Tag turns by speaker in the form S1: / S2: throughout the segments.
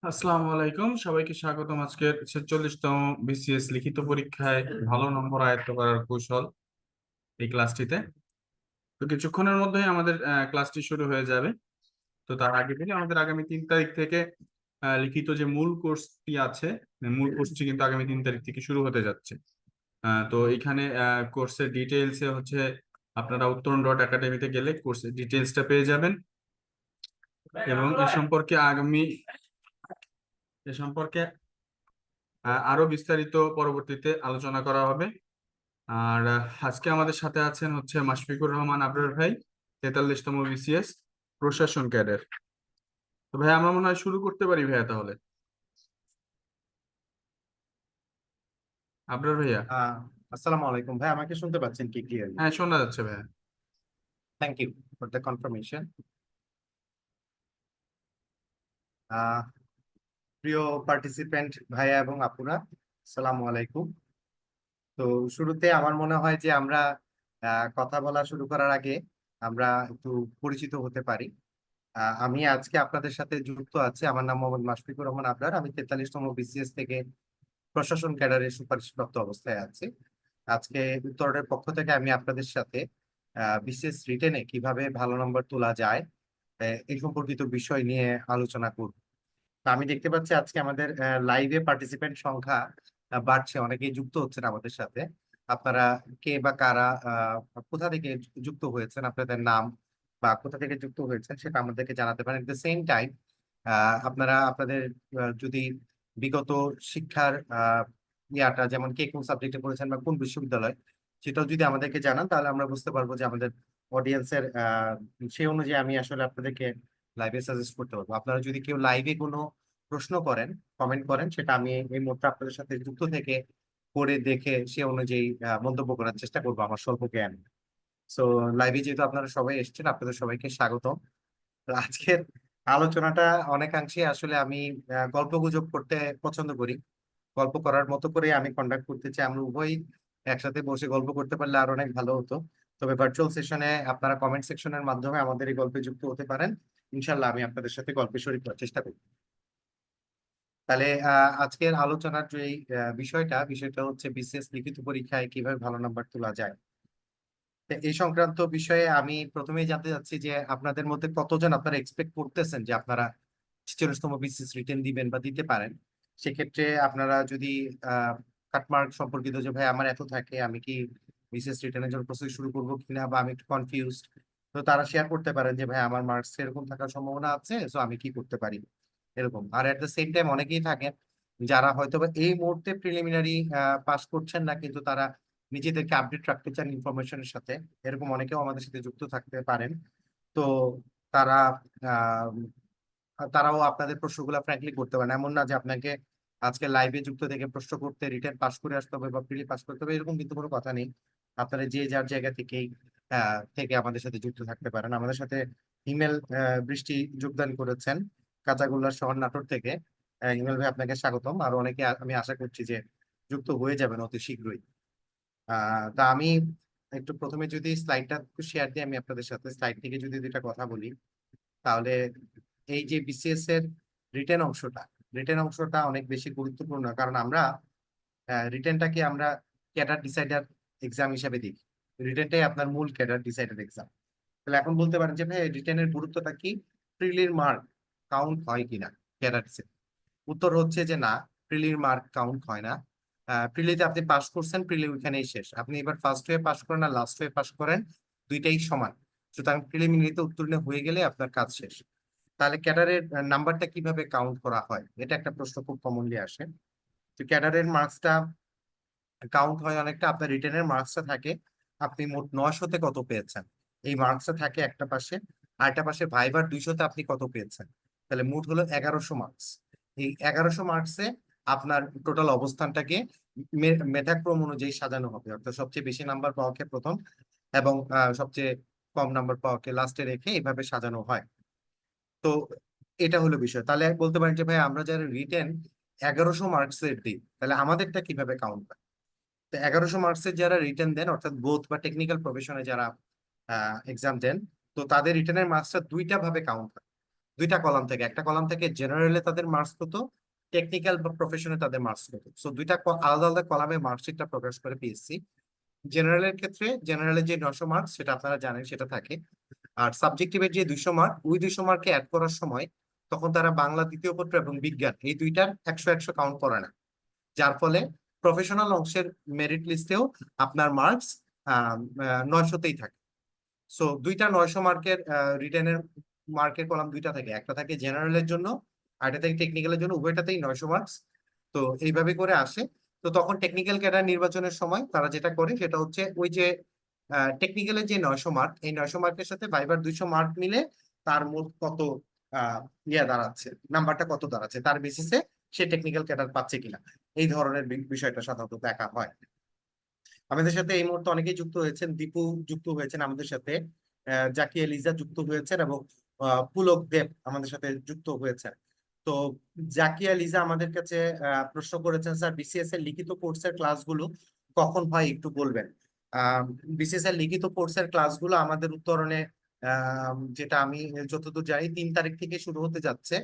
S1: আসসালামু আলাইকুম, সবাইকে স্বাগতম আজকের 46তম বিসিএস লিখিত পরীক্ষায় ভালো নম্বর আয়ত্ত করার কৌশল এই ক্লাসটিতে। তো কিছুক্ষণের মধ্যেই আমাদের ক্লাসটি শুরু হয়ে যাবে। তো তার আগে থেকে আমাদের আগামী 3 তারিখ থেকে লিখিত যে মূল কোর্সটি আছে, মূল কোর্সটি কিন্তু আগামী 3 তারিখ থেকে শুরু হতে যাচ্ছে। তো এখানে কোর্সের ডিটেইলসে হচ্ছে আপনারা uttaran.academy-তে গেলে কোর্সের ডিটেইলসটা পেয়ে যাবেন এবং এ সম্পর্কে আরো বিস্তারিত পরবর্তীতে আলোচনা করা হবে। আর আজকে আমাদের সাথে আছেন হচ্ছে মাশফিকুর রহমান আবরার ভাই, 43তম বিসিএস প্রশাসন ক্যাডার। তো ভাই আমরা মনে হয় শুরু করতে পারি ভাইয়া তাহলে। আবরার ভাইয়া।
S2: আহ আসসালামু আলাইকুম ভাই, আমাকে শুনতে পাচ্ছেন কি ক্লিয়ারলি?
S1: হ্যাঁ, শোনা যাচ্ছে ভাইয়া।
S2: Thank you for the confirmation. আহ প্রিয় পার্টিসিপেন্ট ভাইয়া এবং আপুরা, আসসালামু আলাইকুম। তো শুরুতে আমার মনে হয় যে আমরা কথা বলা শুরু করার আগে আমরা একটু পরিচিত হতে পারি। আমি আজকে আপনাদের সাথে যুক্ত আছি। আমার নাম মোহাম্মদ মাশফিকুর রহমান আবরার। আমি 43তম বিসিএস থেকে প্রশাসন ক্যাডারের সুপারিশপ্রাপ্ত অবস্থায় আছি। আজকে উত্তরের পক্ষ থেকে আমি আপনাদের সাথে বিসিএস রিটেনে কিভাবে ভালো নম্বর তোলা যায় এই সম্পর্কিত বিষয় নিয়ে আলোচনা করব। তা আমি দেখতে পাচ্ছি আজকে আমাদের লাইভে পার্টিসিপেন্ট সংখ্যা বাড়ছে, অনেকেই যুক্ত হচ্ছেন আমাদের সাথে। আপনারা কে বা কারা কোথা থেকে যুক্ত হয়েছেন, আপনাদের নাম বা কোথা থেকে যুক্ত হয়েছেন সেটা আমাদেরকে জানাতে পারেন। এট দ্য সেম টাইম আপনারা আপনাদের যদি বিগত শিক্ষার ইয়াটা, যেমন কে কোন সাবজেক্টে পড়েছেন বা কোন বিশ্ববিদ্যালয়, সেটাও যদি আমাদেরকে জানান তাহলে আমরা বুঝতে পারবো যে আমাদের অডিয়েন্সের সেই অনুযায়ী আমি আসলে আপনাদেরকে লাইভে সাজেস্ট করতে পারবো। আপনারা যদি কেউ লাইভে কোনো প্রশ্ন করেন, কমেন্ট করেন, সেটা আমি এই মুহূর্তে আপনাদের সাথে যুক্ত থেকে পড়ে দেখে সে অনুযায়ী মন্তব্য করার চেষ্টা করবো আমার স্বল্প জ্ঞান। সো লাইভে যেহেতু আপনারা সবাই এসেছেন, আপনাদের সবাইকে স্বাগতম। তো আজকের আলোচনাটা অনেকাংশে আসলে আমি গল্প গুজব করতে পছন্দ করি। গল্প করার মতো করে আমি কন্ডাক্ট করতে চাই। আমরা উভয়ই একসাথে বসে গল্প করতে পারলে আর অনেক ভালো হতো। তবে ভার্চুয়াল সেশনে আপনারা কমেন্ট সেকশনের মাধ্যমে আমাদের এই গল্পে যুক্ত হতে পারেন। ইনশাল্লাহ আমি আপনাদের সাথে গল্পে শরীক করার চেষ্টা করি। তাহলে আজকের আলোচনার যে বিষয়টা হচ্ছে বিসিএস লিখিত পরীক্ষায় কিভাবে ভালো নাম্বার তোলা যায়। তো এই সংক্রান্ত বিষয়ে আমি প্রথমেই জানতে চাচ্ছি যে আপনাদের মধ্যে কতজন আপনারা এক্সপেক্ট করতেছেন যে আপনারা 46তম বিসিএস রিটেন দিবেন বা দিতে পারেন। সেক্ষেত্রে আপনারা যদি কাটমার্ক সম্পর্কিত যে ভাই আমার এত থাকে, আমি কি বিসিএস রিটেনের জন্য প্রসেস শুরু করবো কিনা, বা আমি একটু কনফিউজড, তো তারা শেয়ার করতে পারেন যে ভাই আমার মার্কস এরকম থাকার সম্ভাবনা আছে, সো আমি কি করতে পারি এরকম। আর এট দ্য সেম টাইম অনেকেই থাকেন যারা হয়তো বা এই মুহূর্তে প্রিলিমিনারি পাস করছেন না, কিন্তু তারা নিজেদেরকে আপডেট রাখতে চান ইনফরমেশনের সাথে। এরকম অনেকেও আমাদের সাথে যুক্ত থাকতে পারেন। তো তারা আহ তারাও আপনাদের প্রশ্নগুলো ফ্র্যাঙ্কলি করতে পারেন। এমন না যে আপনাকে আজকে লাইভে যুক্ত থেকে প্রশ্ন করতে রিটেন পাস করে আসতে হবে বা প্রিলি পাস করতে হবে, এরকম কিন্তু কোনো কথা নেই। আপনারা যে যার জায়গা থেকেই থেকে আমাদের সাথে যুক্ত থাকতে পারেন। আমাদের সাথে ইমেল বৃষ্টি যোগদান করেছেন কাঁচাগোল্লার শহর নাটোর থেকে। ইমেল ভাই, আপনাকে স্বাগতম। আর অনেকে আমি আশা করছি যে যুক্ত হয়ে যাবেন অতি শীঘ্রই। তা আমি একটু প্রথমে যদি স্লাইডটা একটু শেয়ার দিই আমি আপনাদের সাথে, স্লাইড থেকে যদি দুইটা কথা বলি তাহলে এই যে বিসিএস এর রিটেন অংশটা রিটেন অংশটা অনেক বেশি গুরুত্বপূর্ণ, কারণ আমরা রিটেনটাকে আমরা ক্যাডার ডিসাইডার এক্সাম হিসেবে দেখি। রিটেনটাই আপনার মূল ক্যাডার ডিসাইডার এক্সাম। তাহলে এখন বলতে পারেন যে ভাই রিটেনের গুরুত্বটা কি, প্রিলির মার্ক কাউন্ট হয় কিনা ক্যাডার ডিসাইড? উত্তর হচ্ছে যে না, প্রিলির মার্ক কাউন্ট হয় না। প্রিলিতে আপনি পাস করছেন, প্রিলি ওইখানেই শেষ। আপনি এবার ফার্স্ট হয়ে পাস করেন আর লাস্ট হয়ে পাস করেন, দুইটাই সমান। সুতরাং প্রিলিমিনারিতে উত্তীর্ণ হয়ে গেলে আপনার কাজ শেষ। তাহলে ক্যাডারের নাম্বারটা কিভাবে কাউন্ট করা হয়, এটা একটা প্রশ্ন খুব কমনলি আসে। তো ক্যাডারের মার্কসটা কাউন্ট হয় অনেকটা, আপনার রিটেনের মার্কসটা থাকে আপনি মোট 900-তে কত পেয়েছেন, এই মার্কসটা থাকে একটা পাশে। আর একটা পাশে ভাইবার 200-তে আপনি কত পেয়েছেন। তাহলে মোট হলো 1100 মার্কস। এই 1100 মার্কসে আপনার টোটাল অবস্থানটাকে মেধাক্রম অনুযায়ী সাজানো হবে, অর্থাৎ সবচেয়ে বেশি নাম্বার পাওয়াকে প্রথম এবং সবচেয়ে কম নাম্বার পাওয়াকে লাস্টে রেখে এইভাবে সাজানো হয়। তো এটা হলো বিষয়। তাহলে বলতে পারেন যে ভাই আমরা যারা রিটেন 1100 মার্কসের দিই, তাহলে আমাদেরটা কিভাবে কাউন্ট হয়? তো 1100 মার্কসের যারা রিটেন দেন, অর্থাৎ বোথ বা টেকনিক্যাল প্রফেশনে যারা এক্সাম দেন, তো তাদের রিটেনের মার্কসটা দুইটা ভাবে কাউন্ট হয়। দুইটা কলাম থেকে, একটা কলাম থেকে জেনারেলে তাদের মার্কস কত, টেকনিক্যাল বা প্রফেশনে তাদের মার্কস কত। সো দুইটা আলাদা আলাদা কলামে মার্কশিটটা প্রকাশ করে পিএসসি। জেনারেলের ক্ষেত্রে জেনারেলের যে 900 মার্কস সেটা আপনারা জানেন সেটা থাকে, আর সাবজেক্টিভের যে 200 মার্ক, ওই 200 মার্কে অ্যাড করার সময় তখন তারা বাংলা দ্বিতীয় পত্র এবং বিজ্ঞান এই দুইটার 100 কাউন্ট করে না, যার ফলে প্রফেশনাল অংশের মেরিট লিস্টেও আপনার মার্কস 900তেই থাকে। সো দুইটা 900 মার্কের রিটেনের মার্কের কলাম দুইটা থাকে, একটা থাকে জেনারেলের জন্য আর একটা থাকে টেকনিক্যালের জন্য, উভয়টাতেই 900 মার্কস। তো এইভাবে করে আসে। তো তখন টেকনিক্যাল ক্যাডার নির্বাচনের সময় তারা যেটা করে সেটা হচ্ছে ওই যে টেকনিক্যালের যে 900 মার্ক, এই 900 মার্কের সাথে ভাইবার 200 মার্ক মিলে তার মোট কত দাঁড়াচ্ছে, নাম্বারটা কত দাঁড়াচ্ছে, তার বেসিসে সে টেকনিক্যাল ক্যাডার পাচ্ছে কিনা, এই ধরনের বিষয়টা সাধারণত দেখা হয়। আমাদের সাথে এই মুহূর্তে অনেকেই যুক্ত হয়েছেন, দীপু যুক্ত হয়েছেন আমাদের সাথে, জাকিয়া লিজা যুক্ত হয়েছেন এবং পুলক দেব আমাদের সাথে যুক্ত হয়েছেন। তো জাকিয়া লিজা আমাদের কাছে প্রশ্ন করেছেন, স্যার বিসিএস এর লিখিত কোর্সের ক্লাসগুলো কখন হয় একটু বলবেন। বিসিএস এর লিখিত কোর্সের ক্লাসগুলো আমাদের উত্তরণে যেটা আমি যতদূর জানি 3 তারিখ থেকে শুরু হতে যাচ্ছে।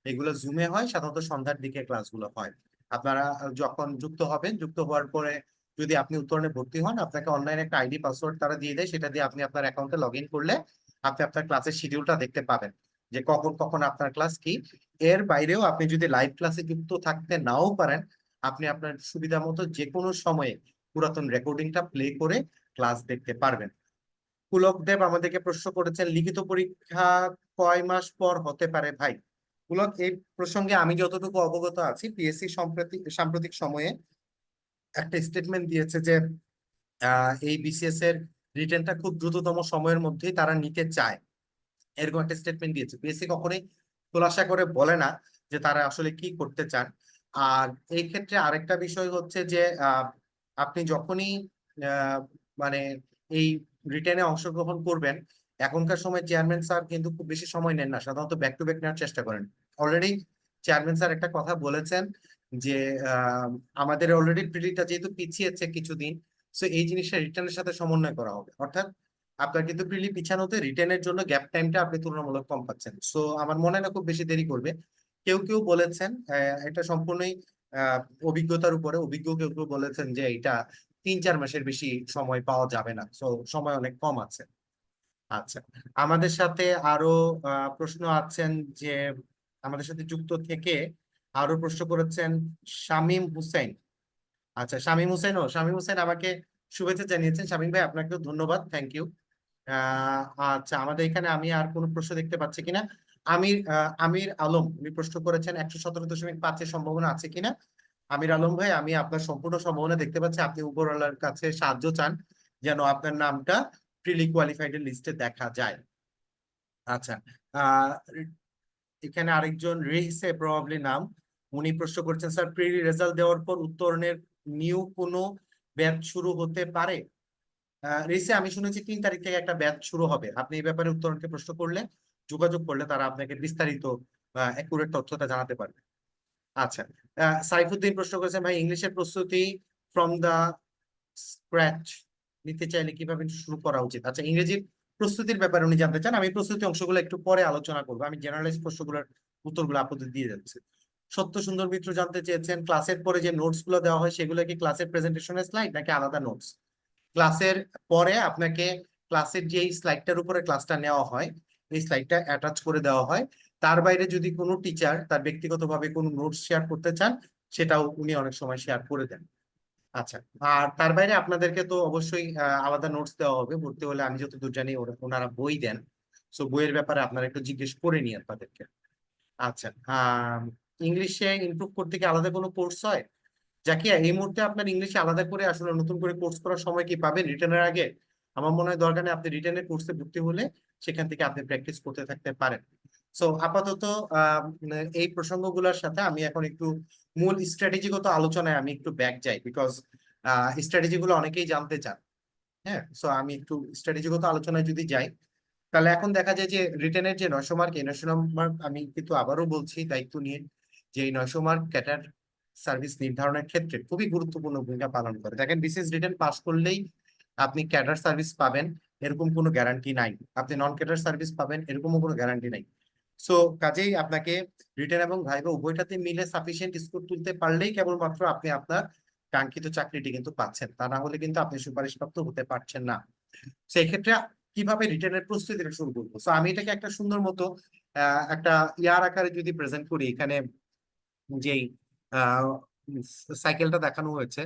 S2: এগুলো জুমে হয়, সাধারণত সন্ধ্যার দিকে ক্লাসগুলো হয়। আপনারা যখন যুক্ত হবেন, যুক্ত হওয়ার পরে যদি আপনি উত্তরণে ভর্তি হন, আপনাকে অনলাইনে একটা আইডি পাসওয়ার্ড তারা দিয়ে দেয়, সেটা দিয়ে আপনি আপনার অ্যাকাউন্টে লগ ইন করলে আপনি আপনার ক্লাসের শিডিউলটা দেখতে পাবেন যে কখন কখন আপনার ক্লাস কি। এর বাইরেও আপনি যদি লাইভ ক্লাসে যুক্ত থাকতে নাও পারেন, আপনি আপনার সুবিধা মতো যে কোনো সময়ে পুরাতন রেকর্ডিংটা প্লে করে ক্লাস দেখতে পারবেন। পুলক দেব আমাদেরকে প্রশ্ন করেছেন, লিখিত পরীক্ষা কয় মাস পর হতে পারে ভাই? পুলক, এই প্রসঙ্গে আমি যতটুকু অবগত আছি, পিএসসি সাম্প্রতিক সময়ে একটা স্টেটমেন্ট দিয়েছে যে এই বিসিএস এর রিটেনটা খুব দ্রুততম সময়ের মধ্যেই তারা নিতে চায়, এরকম একটা স্টেটমেন্ট দিয়েছে। পিএসসি কখনোই খোলাসা করে বলে না যে তারা আসলে কি করতে চান। আর এই ক্ষেত্রে আরেকটা বিষয় হচ্ছে যে আপনি যখনই আহ, মানে এই রিটেনে অংশগ্রহণ করবেন, এখনকার সময় চেয়ারম্যান স্যার কিন্তু খুব বেশি সময় নেন না, সাধারণত ব্যাক টু ব্যাক নেওয়ার চেষ্টা করেন। অলরেডি চেয়ারম্যান স্যার একটা কথা বলেছেন যে আমাদের অলরেডি প্রিলিটা যেহেতু পিছিয়েছে কিছুদিন, সো এই জিনিসটা রিটার্নের সাথে সমন্বয় করা হবে, অর্থাৎ আপনার কিন্তু প্রিলি পিছানোতে রিটেনের জন্য গ্যাপ টাইমটা আপনি তুলনামূলক কম পাচ্ছেন। সো আমার মনে হয় না খুব বেশি দেরি করবে। কেউ কেউ বলেছেন, এটা সম্পূর্ণই আহ, অভিজ্ঞতার উপরে, অভিজ্ঞ কেউ কেউ বলেছেন যে এটা 3-4 মাসের বেশি সময় পাওয়া যাবে না, সো সময় অনেক কম আছে। আচ্ছা, আমাদের সাথে আরো প্রশ্ন আছেন যে আমাদের সাথে যুক্ত থেকে আরো প্রশ্ন করেছেন শামীম হুসেন। আচ্ছা, শামীম হুসেন আমাকে শুভেচ্ছা জানিয়েছেন। শামীম ভাই, আপনাকেও ধন্যবাদ, থ্যাংক ইউ। আচ্ছা, আমাদের এখানে আমি আর কোনো প্রশ্ন দেখতে পাচ্ছি কিনা। আমির আলম উনি প্রশ্ন করেছেন 117.5-এর সম্ভাবনা আছে কিনা। আমির আলম ভাই, আমি আপনার সম্পূর্ণ সম্ভাবনা দেখতে পাচ্ছি। আপনি উপরওয়ালার কাছে সাহায্য চান যেন আপনার নামটা প্রিলি কোয়ালিফাইড এর লিস্টে দেখা যায়। আচ্ছা, আহ এখানে আরেকজন রেহিসে প্রবাবলি নাম, উনি প্রশ্ন করছেন, স্যার প্রি রেজাল্ট দেওয়ার পর উত্তরণের নিউ কোনো ব্যাচ শুরু হতে পারে? রিসে আমি শুনেছি 3 তারিখ থেকে একটা ব্যাচ শুরু হবে। আপনি এই ব্যাপারে উত্তরণকে প্রশ্ন করলে, যোগাযোগ করলে তারা আপনাকে বিস্তারিত অ্যাকুরেট তথ্যটা জানাতে পারবে। আচ্ছা, সাইফুদ্দিন প্রশ্ন করেছেন, ভাই ইংলিশের প্রস্তুতি ফ্রম দা স্ক্র্যাচ নিতে চাইলে কিভাবে শুরু করা উচিত? আচ্ছা, ইংরেজির প্রস্তুতির ব্যাপারে উনি জানতে চান। আমি প্রস্তুতি অংশগুলো একটু পরে আলোচনা করবো, আমি জেনারেলাইজ প্রশ্নগুলোর উত্তরগুলো আপনাদের দিয়ে যাচ্ছি। সত্য সুন্দর মিত্র জানতে চেয়েছেন, ক্লাসের পরে যে নোটস গুলো দেওয়া হয় সেগুলো কি ক্লাসের প্রেজেন্টেশনের স্লাইড নাকি আলাদা নোটস? ক্লাসের পরে আপনাকে ক্লাসের যে স্লাইডটার উপরে ক্লাসটা নেওয়া হয়, এই স্লাইডটা অ্যাটাচ করে দেওয়া হয়। তার বাইরে যদি কোনো টিচার তার ব্যক্তিগতভাবে কোনো নোটস শেয়ার করতে চান, সেটাও উনি অনেক সময় শেয়ার করে দেন। আচ্ছা, আর তার বাইরে আপনাদেরকে তো অবশ্যই আলাদা নোটস দেওয়া হবে ভর্তি হলে, আমি যতদূর জানি ওনারা বই দেন। সো বইয়ের ব্যাপারে আপনারা একটু জিজ্ঞেস করে নিন আপনাদেরকে। আচ্ছা, ইংলিশে ইমপ্রুভ করতে কি আলাদা কোনো কোর্স হয়? জাকিয়া, এই মুহূর্তে আপনার ইংলিশে আলাদা করে আসলে নতুন করে কোর্স করার সময় কি পাবেন রিটেনের আগে? আমার মনে হয় দরকার নেই, আপনি রিটেনের কোর্সে ভর্তি হলে সেখান থেকে আপনি প্র্যাকটিস করতে থাকতে পারেন। সো আপাতত এই প্রসঙ্গগুলোর সাথে আমি এখন একটু মূল স্ট্র্যাটেজিগত আলোচনায় আমি একটু ব্যাক যাই, বিকজ স্ট্র্যাটেজি গুলো অনেকেই জানতে চান। হ্যাঁ, সো আমি একটু স্ট্র্যাটেজিগত আলোচনায় যদি যাই, তাহলে এখন দেখা যায় যে রিটেনের যে 900 মার্ক, এই 900 মার্ক আমি কিন্তু আবারও বলছি দায়িত্ব নিয়ে, যে এই 900 মার্ক ক্যাডার সার্ভিস নির্ধারণের ক্ষেত্রে খুবই গুরুত্বপূর্ণ ভূমিকা পালন করে। দেখেন, বিসিএস রিটেন পাস করলেই আপনি ক্যাডার সার্ভিস পাবেন এরকম কোনো গ্যারান্টি নাই, আপনি নন ক্যাডার সার্ভিস পাবেন এরকমও কোনো গ্যারান্টি নাই। সো কাজেই আপনাকে রিটেন এবং ভাইভা উভয়টাতে মিলে সাফিসিয়েন্ট স্কোর তুলতে পারলেই কেবলমাত্র আপনি আপনার কাঙ্ক্ষিত চাকরিটি কিন্তু পাচ্ছেন, তা না হলে কিন্তু আপনি সুপারিশপ্রাপ্ত হতে পারছেন না। সেই ক্ষেত্রে কিভাবে রিটেনের প্রস্তুতিটা শুরু করবো? সো আমি এটাকে একটা সুন্দর মতো একটা ইয়ার আকারে যদি প্রেজেন্ট করি, এখানে যেই সাইকেলটা দেখানো হয়েছে।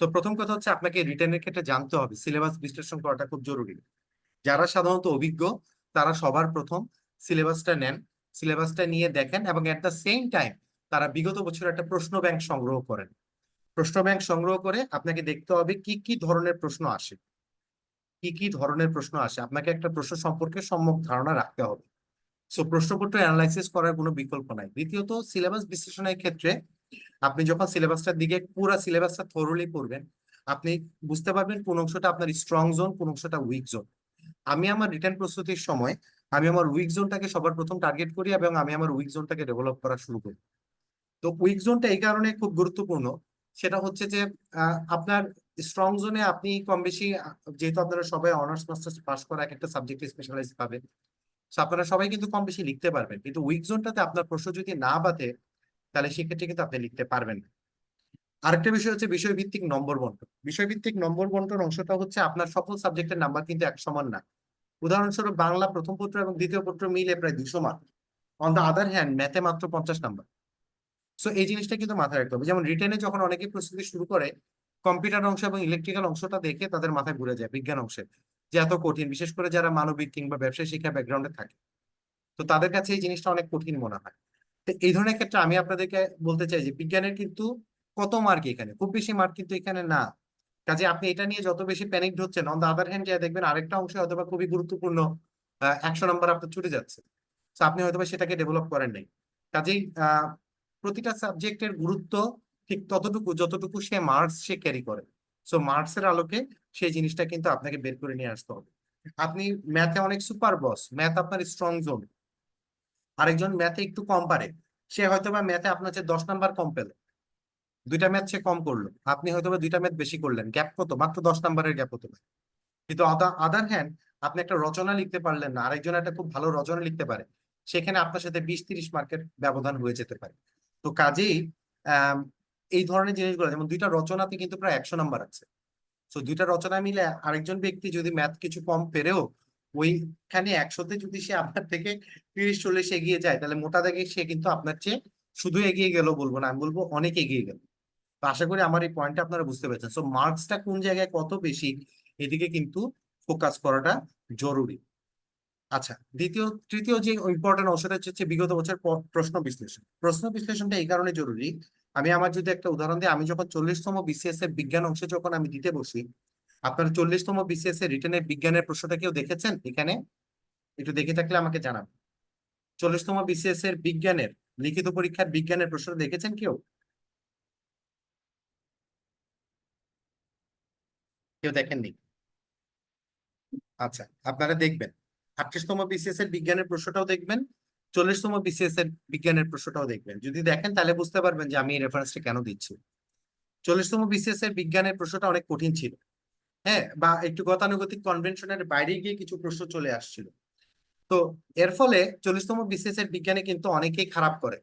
S2: তো প্রথম কথা হচ্ছে আপনাকে রিটেনের ক্ষেত্রে জানতে হবে সিলেবাস বিশ্লেষণ করাটা খুব জরুরি। যারা সাধারণত অভিজ্ঞ তারা সবার প্রথম সিলেবাসটা নেন, সিলেবাসটা নিয়ে দেখেন এবং এট দ্য সেম টাইম তারা বিগত বছর একটা প্রশ্ন ব্যাংক সংগ্রহ করেন। প্রশ্ন ব্যাংক সংগ্রহ করে আপনাকে দেখতে হবে কি কি ধরনের প্রশ্ন আসে, কি কি ধরনের প্রশ্ন আসে, আপনাকে একটা প্রশ্ন সম্পর্কে সম্যক ধারণা রাখতে হবে। সো প্রশ্নপত্র অ্যানালাইসিস করার কোনো বিকল্প নাই। দ্বিতীয়ত সিলেবাস বিশ্লেষণের ক্ষেত্রে আপনি যখন সিলেবাসটার দিকে পুরো সিলেবাসটা থরলি পড়বেন, আপনি বুঝতে পারবেন কোন অংশটা আপনার স্ট্রং জোন, কোন অংশটা উইক জোন। আমি আমার রিটেন প্রস্তুতির সময় আমি আমার উইক জোনটাকে সবার প্রথম টার্গেট করি এবং আমি আমার উইক জোনটাকে ডেভেলপ করা শুরু করি। তো উইক জোনটা এই কারণে খুব গুরুত্বপূর্ণ, সেটা হচ্ছে যে আপনার স্ট্রং জোনে আপনি কম বেশি যেহেতু আপনারা সবাই অনার্স মাস্টার্স পাস করা এক একটা সাবজেক্টে স্পেশালাইজ পাবেন, তো আপনারা সবাই কিন্তু কম বেশি লিখতে পারবেন, কিন্তু উইক জোনটাতে আপনার প্রশ্ন যদি না বাঁধে তাহলে সেক্ষেত্রে কিন্তু আপনি লিখতে পারবেন না। আরেকটা বিষয় হচ্ছে বিষয়ভিত্তিক নম্বর বন্টন। বিষয়ভিত্তিক নম্বর বন্টন অংশটা হচ্ছে আপনার সকল সাবজেক্টের নাম্বার কিন্তু এক সমান না। উদাহরণস্বরূপ বাংলা প্রথম পত্র এবং দ্বিতীয় পত্র মিলে প্রায় 200 mark. On the other hand ম্যাথে মাত্র 50 নাম্বার। সো এই জিনিসটা কিন্তু মাথায় রাখতে হবে। যেমন রিটেনে যখন অনেকে প্রস্তুতি শুরু করে, কম্পিউটার অংশ এবং ইলেকট্রিক্যাল অংশটা দেখে তাদের মাথায় ঘুরে যায় বিজ্ঞান অংশে, যে এত কঠিন, বিশেষ করে যারা মানবিক কিংবা ব্যবসায় শিক্ষা ব্যাকগ্রাউন্ডে থাকে, তো তাদের কাছে এই জিনিসটা অনেক কঠিন মনে হয়। তো এই ধরনের ক্ষেত্রে আমি আপনাদেরকে বলতে চাই যে বিজ্ঞানের কিন্তু কত মার্ক, এখানে খুব বেশি মার্ক কিন্তু এখানে না। কাজে আপনি এটা নিয়ে যত বেশি প্যানিকড হচ্ছেন, অন দ্য আদার হ্যান্ড যা দেখবেন আরেকটা অংশে হয়তোবা খুবই গুরুত্বপূর্ণ 100 নাম্বার আপনার ছুটে যাচ্ছে। তো আপনি হয়তোবা সেটাকে ডেভেলপ করেন নাই। কাজেই প্রতিটা সাবজেক্টের গুরুত্ব ঠিক ততটুকু যতটুকু সে মার্কস সে ক্যারি করে। সো মার্কসের আলোকে সেই জিনিসটা কিন্তু আপনাকে বের করে নিয়ে আসতে হবে। আপনি ম্যাথে অনেক সুপার বস, ম্যাথ আপনার স্ট্রং জোন, আরেকজন ম্যাথে একটু কম পারে, সে হয়তোবা ম্যাথে আপনার চেয়ে 10 নাম্বার কম পেল, দুইটা ম্যাথ সে কম করলো, আপনি হয়তোবা দুইটা ম্যাথ বেশি করলেন, গ্যাপ কত, মাত্র 10 নাম্বারের গ্যাপ হতে পারে। কিন্তু আদার হ্যান্ড আপনি একটা রচনা লিখতে পারলেন না, আরেকজন একটা খুব ভালো রচনা লিখতে পারে, সেখানে আপনার সাথে 20-30 মার্কের ব্যবধান হয়ে যেতে পারে। তো কাজেই আহ এই ধরনের জিনিসগুলো, যেমন দুইটা রচনাতে কিন্তু প্রায় 100 নাম্বার আছে। তো দুইটা রচনা মিলে আরেকজন ব্যক্তি যদি ম্যাথ কিছু কম পেরেও ওইখানে 100তে যদি সে আপনার থেকে 30-40 এগিয়ে যায়, তাহলে মোটা দাগে সে কিন্তু আপনার চেয়ে শুধু এগিয়ে গেল বলবো না, আমি বলবো অনেক এগিয়ে গেল। তো আশা করি আমার এই পয়েন্টটা আপনারা বুঝতে পেরেছেন। সো মার্কসটা কোন জায়গায় কত বেশি, এদিকে কিন্তু ফোকাস করাটা জরুরি। আচ্ছা, তৃতীয় যে ইম্পর্টেন্ট অংশটা হচ্ছে বিগত বছর প্রশ্ন বিশ্লেষণ। প্রশ্ন বিশ্লেষণটা এই কারণে জরুরি, আমি আমার যদি একটা উদাহরণ দিই, আমি যখন 40তম বিসিএস এর বিজ্ঞান অংশে যখন আমি দিতে বসি, আপনারা 40তম বিসিএস এর রিটেনের বিজ্ঞানের প্রশ্নটা কেউ দেখেছেন এখানে? একটু দেখে থাকলে আমাকে জানাবেন। 40তম বিসিএস এর বিজ্ঞানের লিখিত পরীক্ষার বিজ্ঞানের প্রশ্ন দেখেছেন কেউ? কেউ দেখেননি? আচ্ছা, আপনারা দেখবেন 38তম বিসিএস এর বিজ্ঞানের প্রশ্নটাও দেখবেন, 40তম বিসিএস এর বিজ্ঞানের প্রশ্নটাও দেখবেন। যদি দেখেন তাহলে বুঝতে পারবেন যে আমি এই রেফারেন্সটা কেন দিচ্ছি। 40তম বিসিএস এর বিজ্ঞানের প্রশ্নটা অনেক কঠিন ছিল, হ্যাঁ, বা একটু গতানুগতিক কনভেনশনের বাইরে গিয়ে কিছু প্রশ্ন চলে আসছিল। তো এর ফলে 40তম বিসিএস এর বিজ্ঞানে কিন্তু অনেকেই খারাপ করে,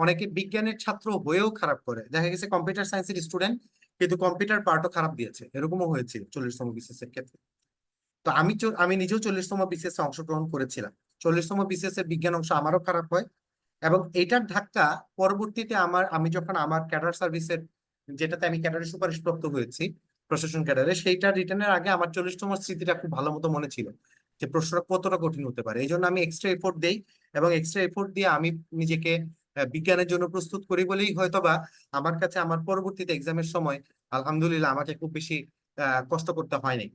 S2: অনেকে বিজ্ঞানের ছাত্র হয়েও খারাপ করে, দেখা গেছে কম্পিউটার সায়েন্সের স্টুডেন্ট কিন্তু কম্পিউটার পার্টও খারাপ দিয়েছে, এরকমও হয়েছিল 40তম বিসিএস এর ক্ষেত্রে। তো আমি নিজেও 40তম বিসিএস এ অংশগ্রহণ করেছিলাম। 40তম বিসিএস এর বিজ্ঞান অংশ আমারও খারাপ হয় এবং এইটার ধাক্কা পরবর্তীতে আমি যখন আমার ক্যাডার সার্ভিসের, যেটাতে আমি ক্যাডারে সুপারিশপ্রাপ্ত হয়েছি প্রশাসন ক্যাডারে, সেইটা রিটার্নের আগে আমার 40তম স্মৃতিটা খুব ভালো মতো মনে ছিল যে প্রশ্নটা কতটা কঠিন হতে পারে। এই জন্য আমি এক্সট্রা এফোর্ট দেই এবং এক্সট্রা এফোর্ট দিয়ে আমি নিজেকে বিজ্ঞানের জন্য প্রস্তুত করি বলেই হয়তোবা আমার কাছে আমার পরবর্তীতে এক্সামের সময় আলহামদুলিল্লাহ আমাকে খুব বেশি কষ্ট করতে হয়নি।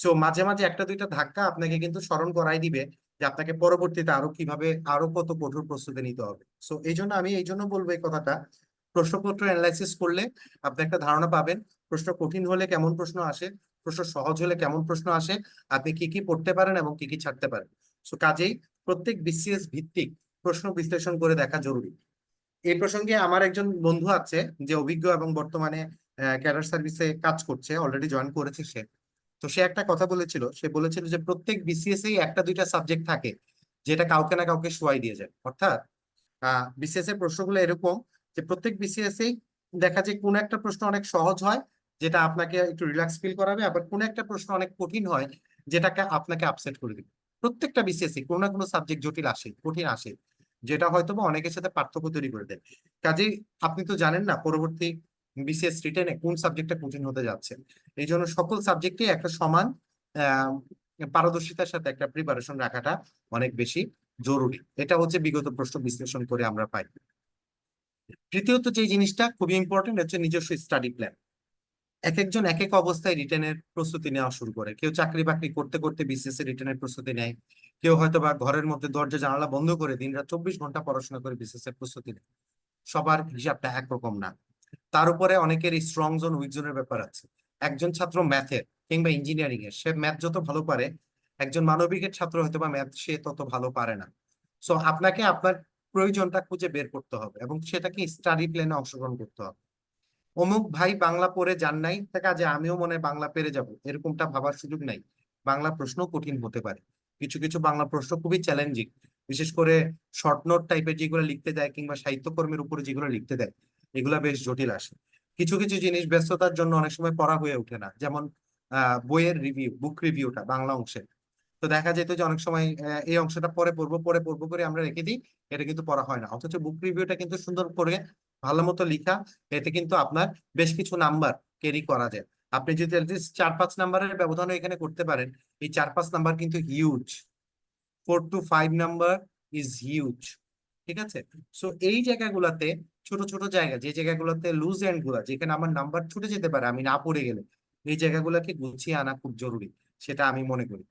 S2: সো মাঝে মাঝে একটা দুইটা ধাক্কা আপনাকে কিন্তু স্মরণ করাই দিবে যে আপনাকে পরবর্তীতে আরো কিভাবে আরো কত কঠোর প্রস্তুতি নিতে হবে। সো এই জন্য বলবো এই কথাটা, প্রশ্নপত্র অ্যানালাইসিস করলে আপনি একটা ধারণা পাবেন প্রশ্ন কঠিন হলে কেমন প্রশ্ন আসে, প্রশ্ন সহজ হলে কেমন প্রশ্ন আসে, আপনি কি কি পড়তে পারেন এবং কি কি ছাড়তে পারেন। সো কাজেই প্রত্যেক বিসিএস ভিত্তিক প্রশ্ন বিশ্লেষণ করে দেখা জরুরি। এই প্রসঙ্গে আমার একজন বন্ধু আছে যে অভিজ্ঞ এবং বর্তমানে ক্যাডার সার্ভিসে কাজ করছে, অলরেডি জয়েন করেছে সে। তো সে একটা কথা বলেছিল, সে বলেছিল যে প্রত্যেক বিসিএস এই একটা দুইটা সাবজেক্ট থাকে যেটা কাউকে না কাউকে শোয়াই দিয়ে যায়। অর্থাৎ বিসিএস এর প্রশ্নগুলো এরকম যে প্রত্যেক বিসিএস এই দেখা যায় কোনো একটা প্রশ্ন অনেক সহজ হয়, যেটা আপনাকে একটু রিল্যাক্স ফিল করাবে, আবার কোনো একটা প্রশ্ন অনেক কঠিন হয়, যেটাকে আপনাকে আপসেট করে দিবে। প্রত্যেকটা বিসিএস কোনো না কোনো সাবজেক্ট জটিল আসে, কঠিন আসে, যেটা হয়তো বা অনেকের সাথে পার্থক্য তৈরি করে দেয়। কাজেই আপনি তো জানেন না পরবর্তী বিসিএস রিটেনে কোন সাবজেক্টটা কঠিন হতে যাচ্ছে। এই জন্য সকল সাবজেক্টে একটা সমান আহ পারদর্শিতার সাথে একটা প্রিপারেশন রাখাটা অনেক বেশি জরুরি। এটা হচ্ছে বিগত প্রশ্ন বিশ্লেষণ করে আমরা পাই। তৃতীয়ত যে জিনিসটা খুবই ইম্পর্টেন্ট হচ্ছে নিজস্ব স্টাডি প্ল্যান। এক একজন এক এক অবস্থায় রিটেনের প্রস্তুতি নেওয়া শুরু করে। কেউ চাকরি বাকরি করতে করতে বিসিএস এর রিটেনের প্রস্তুতি নেয়, কেউ হয়তো বা ঘরের মধ্যে দরজা জানালা বন্ধ করে দিনরাত 24 ঘন্টা পড়াশোনা করে বিসিএস এর প্রস্তুতি নেয়। সবার হিসাবটা একরকম না। তার উপরে অনেকের স্ট্রং জোন উইক জোনের ব্যাপার আছে। একজন ছাত্র ম্যাথের কিংবা ইঞ্জিনিয়ারিং এর সে ম্যাথ যত ভালো পারে, একজন মানবিকের ছাত্র হয়তো বা ম্যাথ সে তত ভালো পারে না। সো আপনাকে আপনার প্রয়োজনটা খুঁজে বের করতে হবে এবং সেটাকে স্টাডি প্ল্যানে অংশগ্রহণ করতে হবে। অমুক ভাই বাংলা পড়ে যান নাই, তা কাজে আমিও মনে হয় বাংলা পেরে যাব, এরকমটা ভাবার সুযোগ নাই। বাংলা প্রশ্ন কঠিন হতে পারে, কিছু কিছু বাংলা প্রশ্ন খুবই চ্যালেঞ্জিং, বিশেষ করে শর্ট নোট টাইপের যেগুলো লিখতে দেয় কিংবা সাহিত্যকর্মের উপরে যেগুলো লিখতে দেয়, এগুলা বেশ জটিল আসে। কিছু কিছু জিনিস ব্যস্ততার জন্য অনেক সময় পড়া হয়ে ওঠে না, যেমন বইয়ের রিভিউ, বুক রিভিউটা বাংলা অংশে। তো দেখা যেত যে অনেক সময় এই অংশটা পরে পড়বো করে আমরা রেখে দিই, এটা কিন্তু পড়া হয় না। অথচ বুক রিভিউটা কিন্তু সুন্দর করে ভালো মতো লিখা, এতে কিন্তু আপনার বেশ কিছু নাম্বার ক্যারি করা যায়। আপনি যদি অ্যাটলিস্ট 4-5 নাম্বারের ব্যবধানও এখানে করতে পারেন, এই 4-5 নাম্বার কিন্তু huge. 4 to 5 number is huge. ঠিক আছে? সো এই জায়গাগুলোতে, ছোট ছোট জায়গা, যে জায়গাগুলোতে লুজ এন্ড গুলা, যেখানে আমার নাম্বার ছুটে যেতে পারে আমি না পড়ে গেলে, এই জায়গাগুলোকে গুছিয়ে আনা খুব জরুরি, সেটা আমি মনে করি।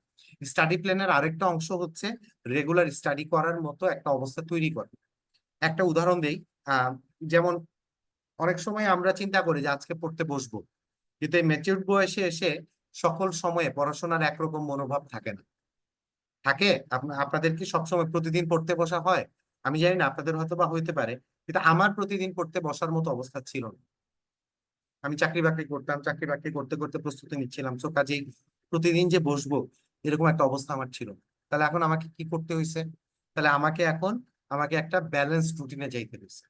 S2: স্টাডি প্ল্যানের আরেকটা অংশ হচ্ছে রেগুলার স্টাডি করার মতো একটা অবস্থা তৈরি করা। একটা উদাহরণ দেই। যেমন অনেক সময় আমরা চিন্তা করি যে আজকে পড়তে বসবো, কিন্তু এই ম্যাচিউরড বয়সে এসে সকল সময়ে পড়াশোনার একরকম মনোভাব থাকে না। থাকে? আপনাদের কি সবসময় প্রতিদিন পড়তে বসা হয়? আমি জানি না, আপনাদের হয়তো বা হইতে পারে, কিন্তু আমার প্রতিদিন পড়তে বসার মতো অবস্থা ছিল না। আমি চাকরি বাকরি করতাম, চাকরি বাকরি করতে করতে প্রস্তুতি নিচ্ছিলাম, তো কাজেই প্রতিদিন যে বসবো এরকম একটা অবস্থা আমার ছিল না। তাহলে এখন আমাকে কি করতে হয়েছে? তাহলে আমাকে একটা ব্যালেন্স রুটিনে যাইতে হয়েছে।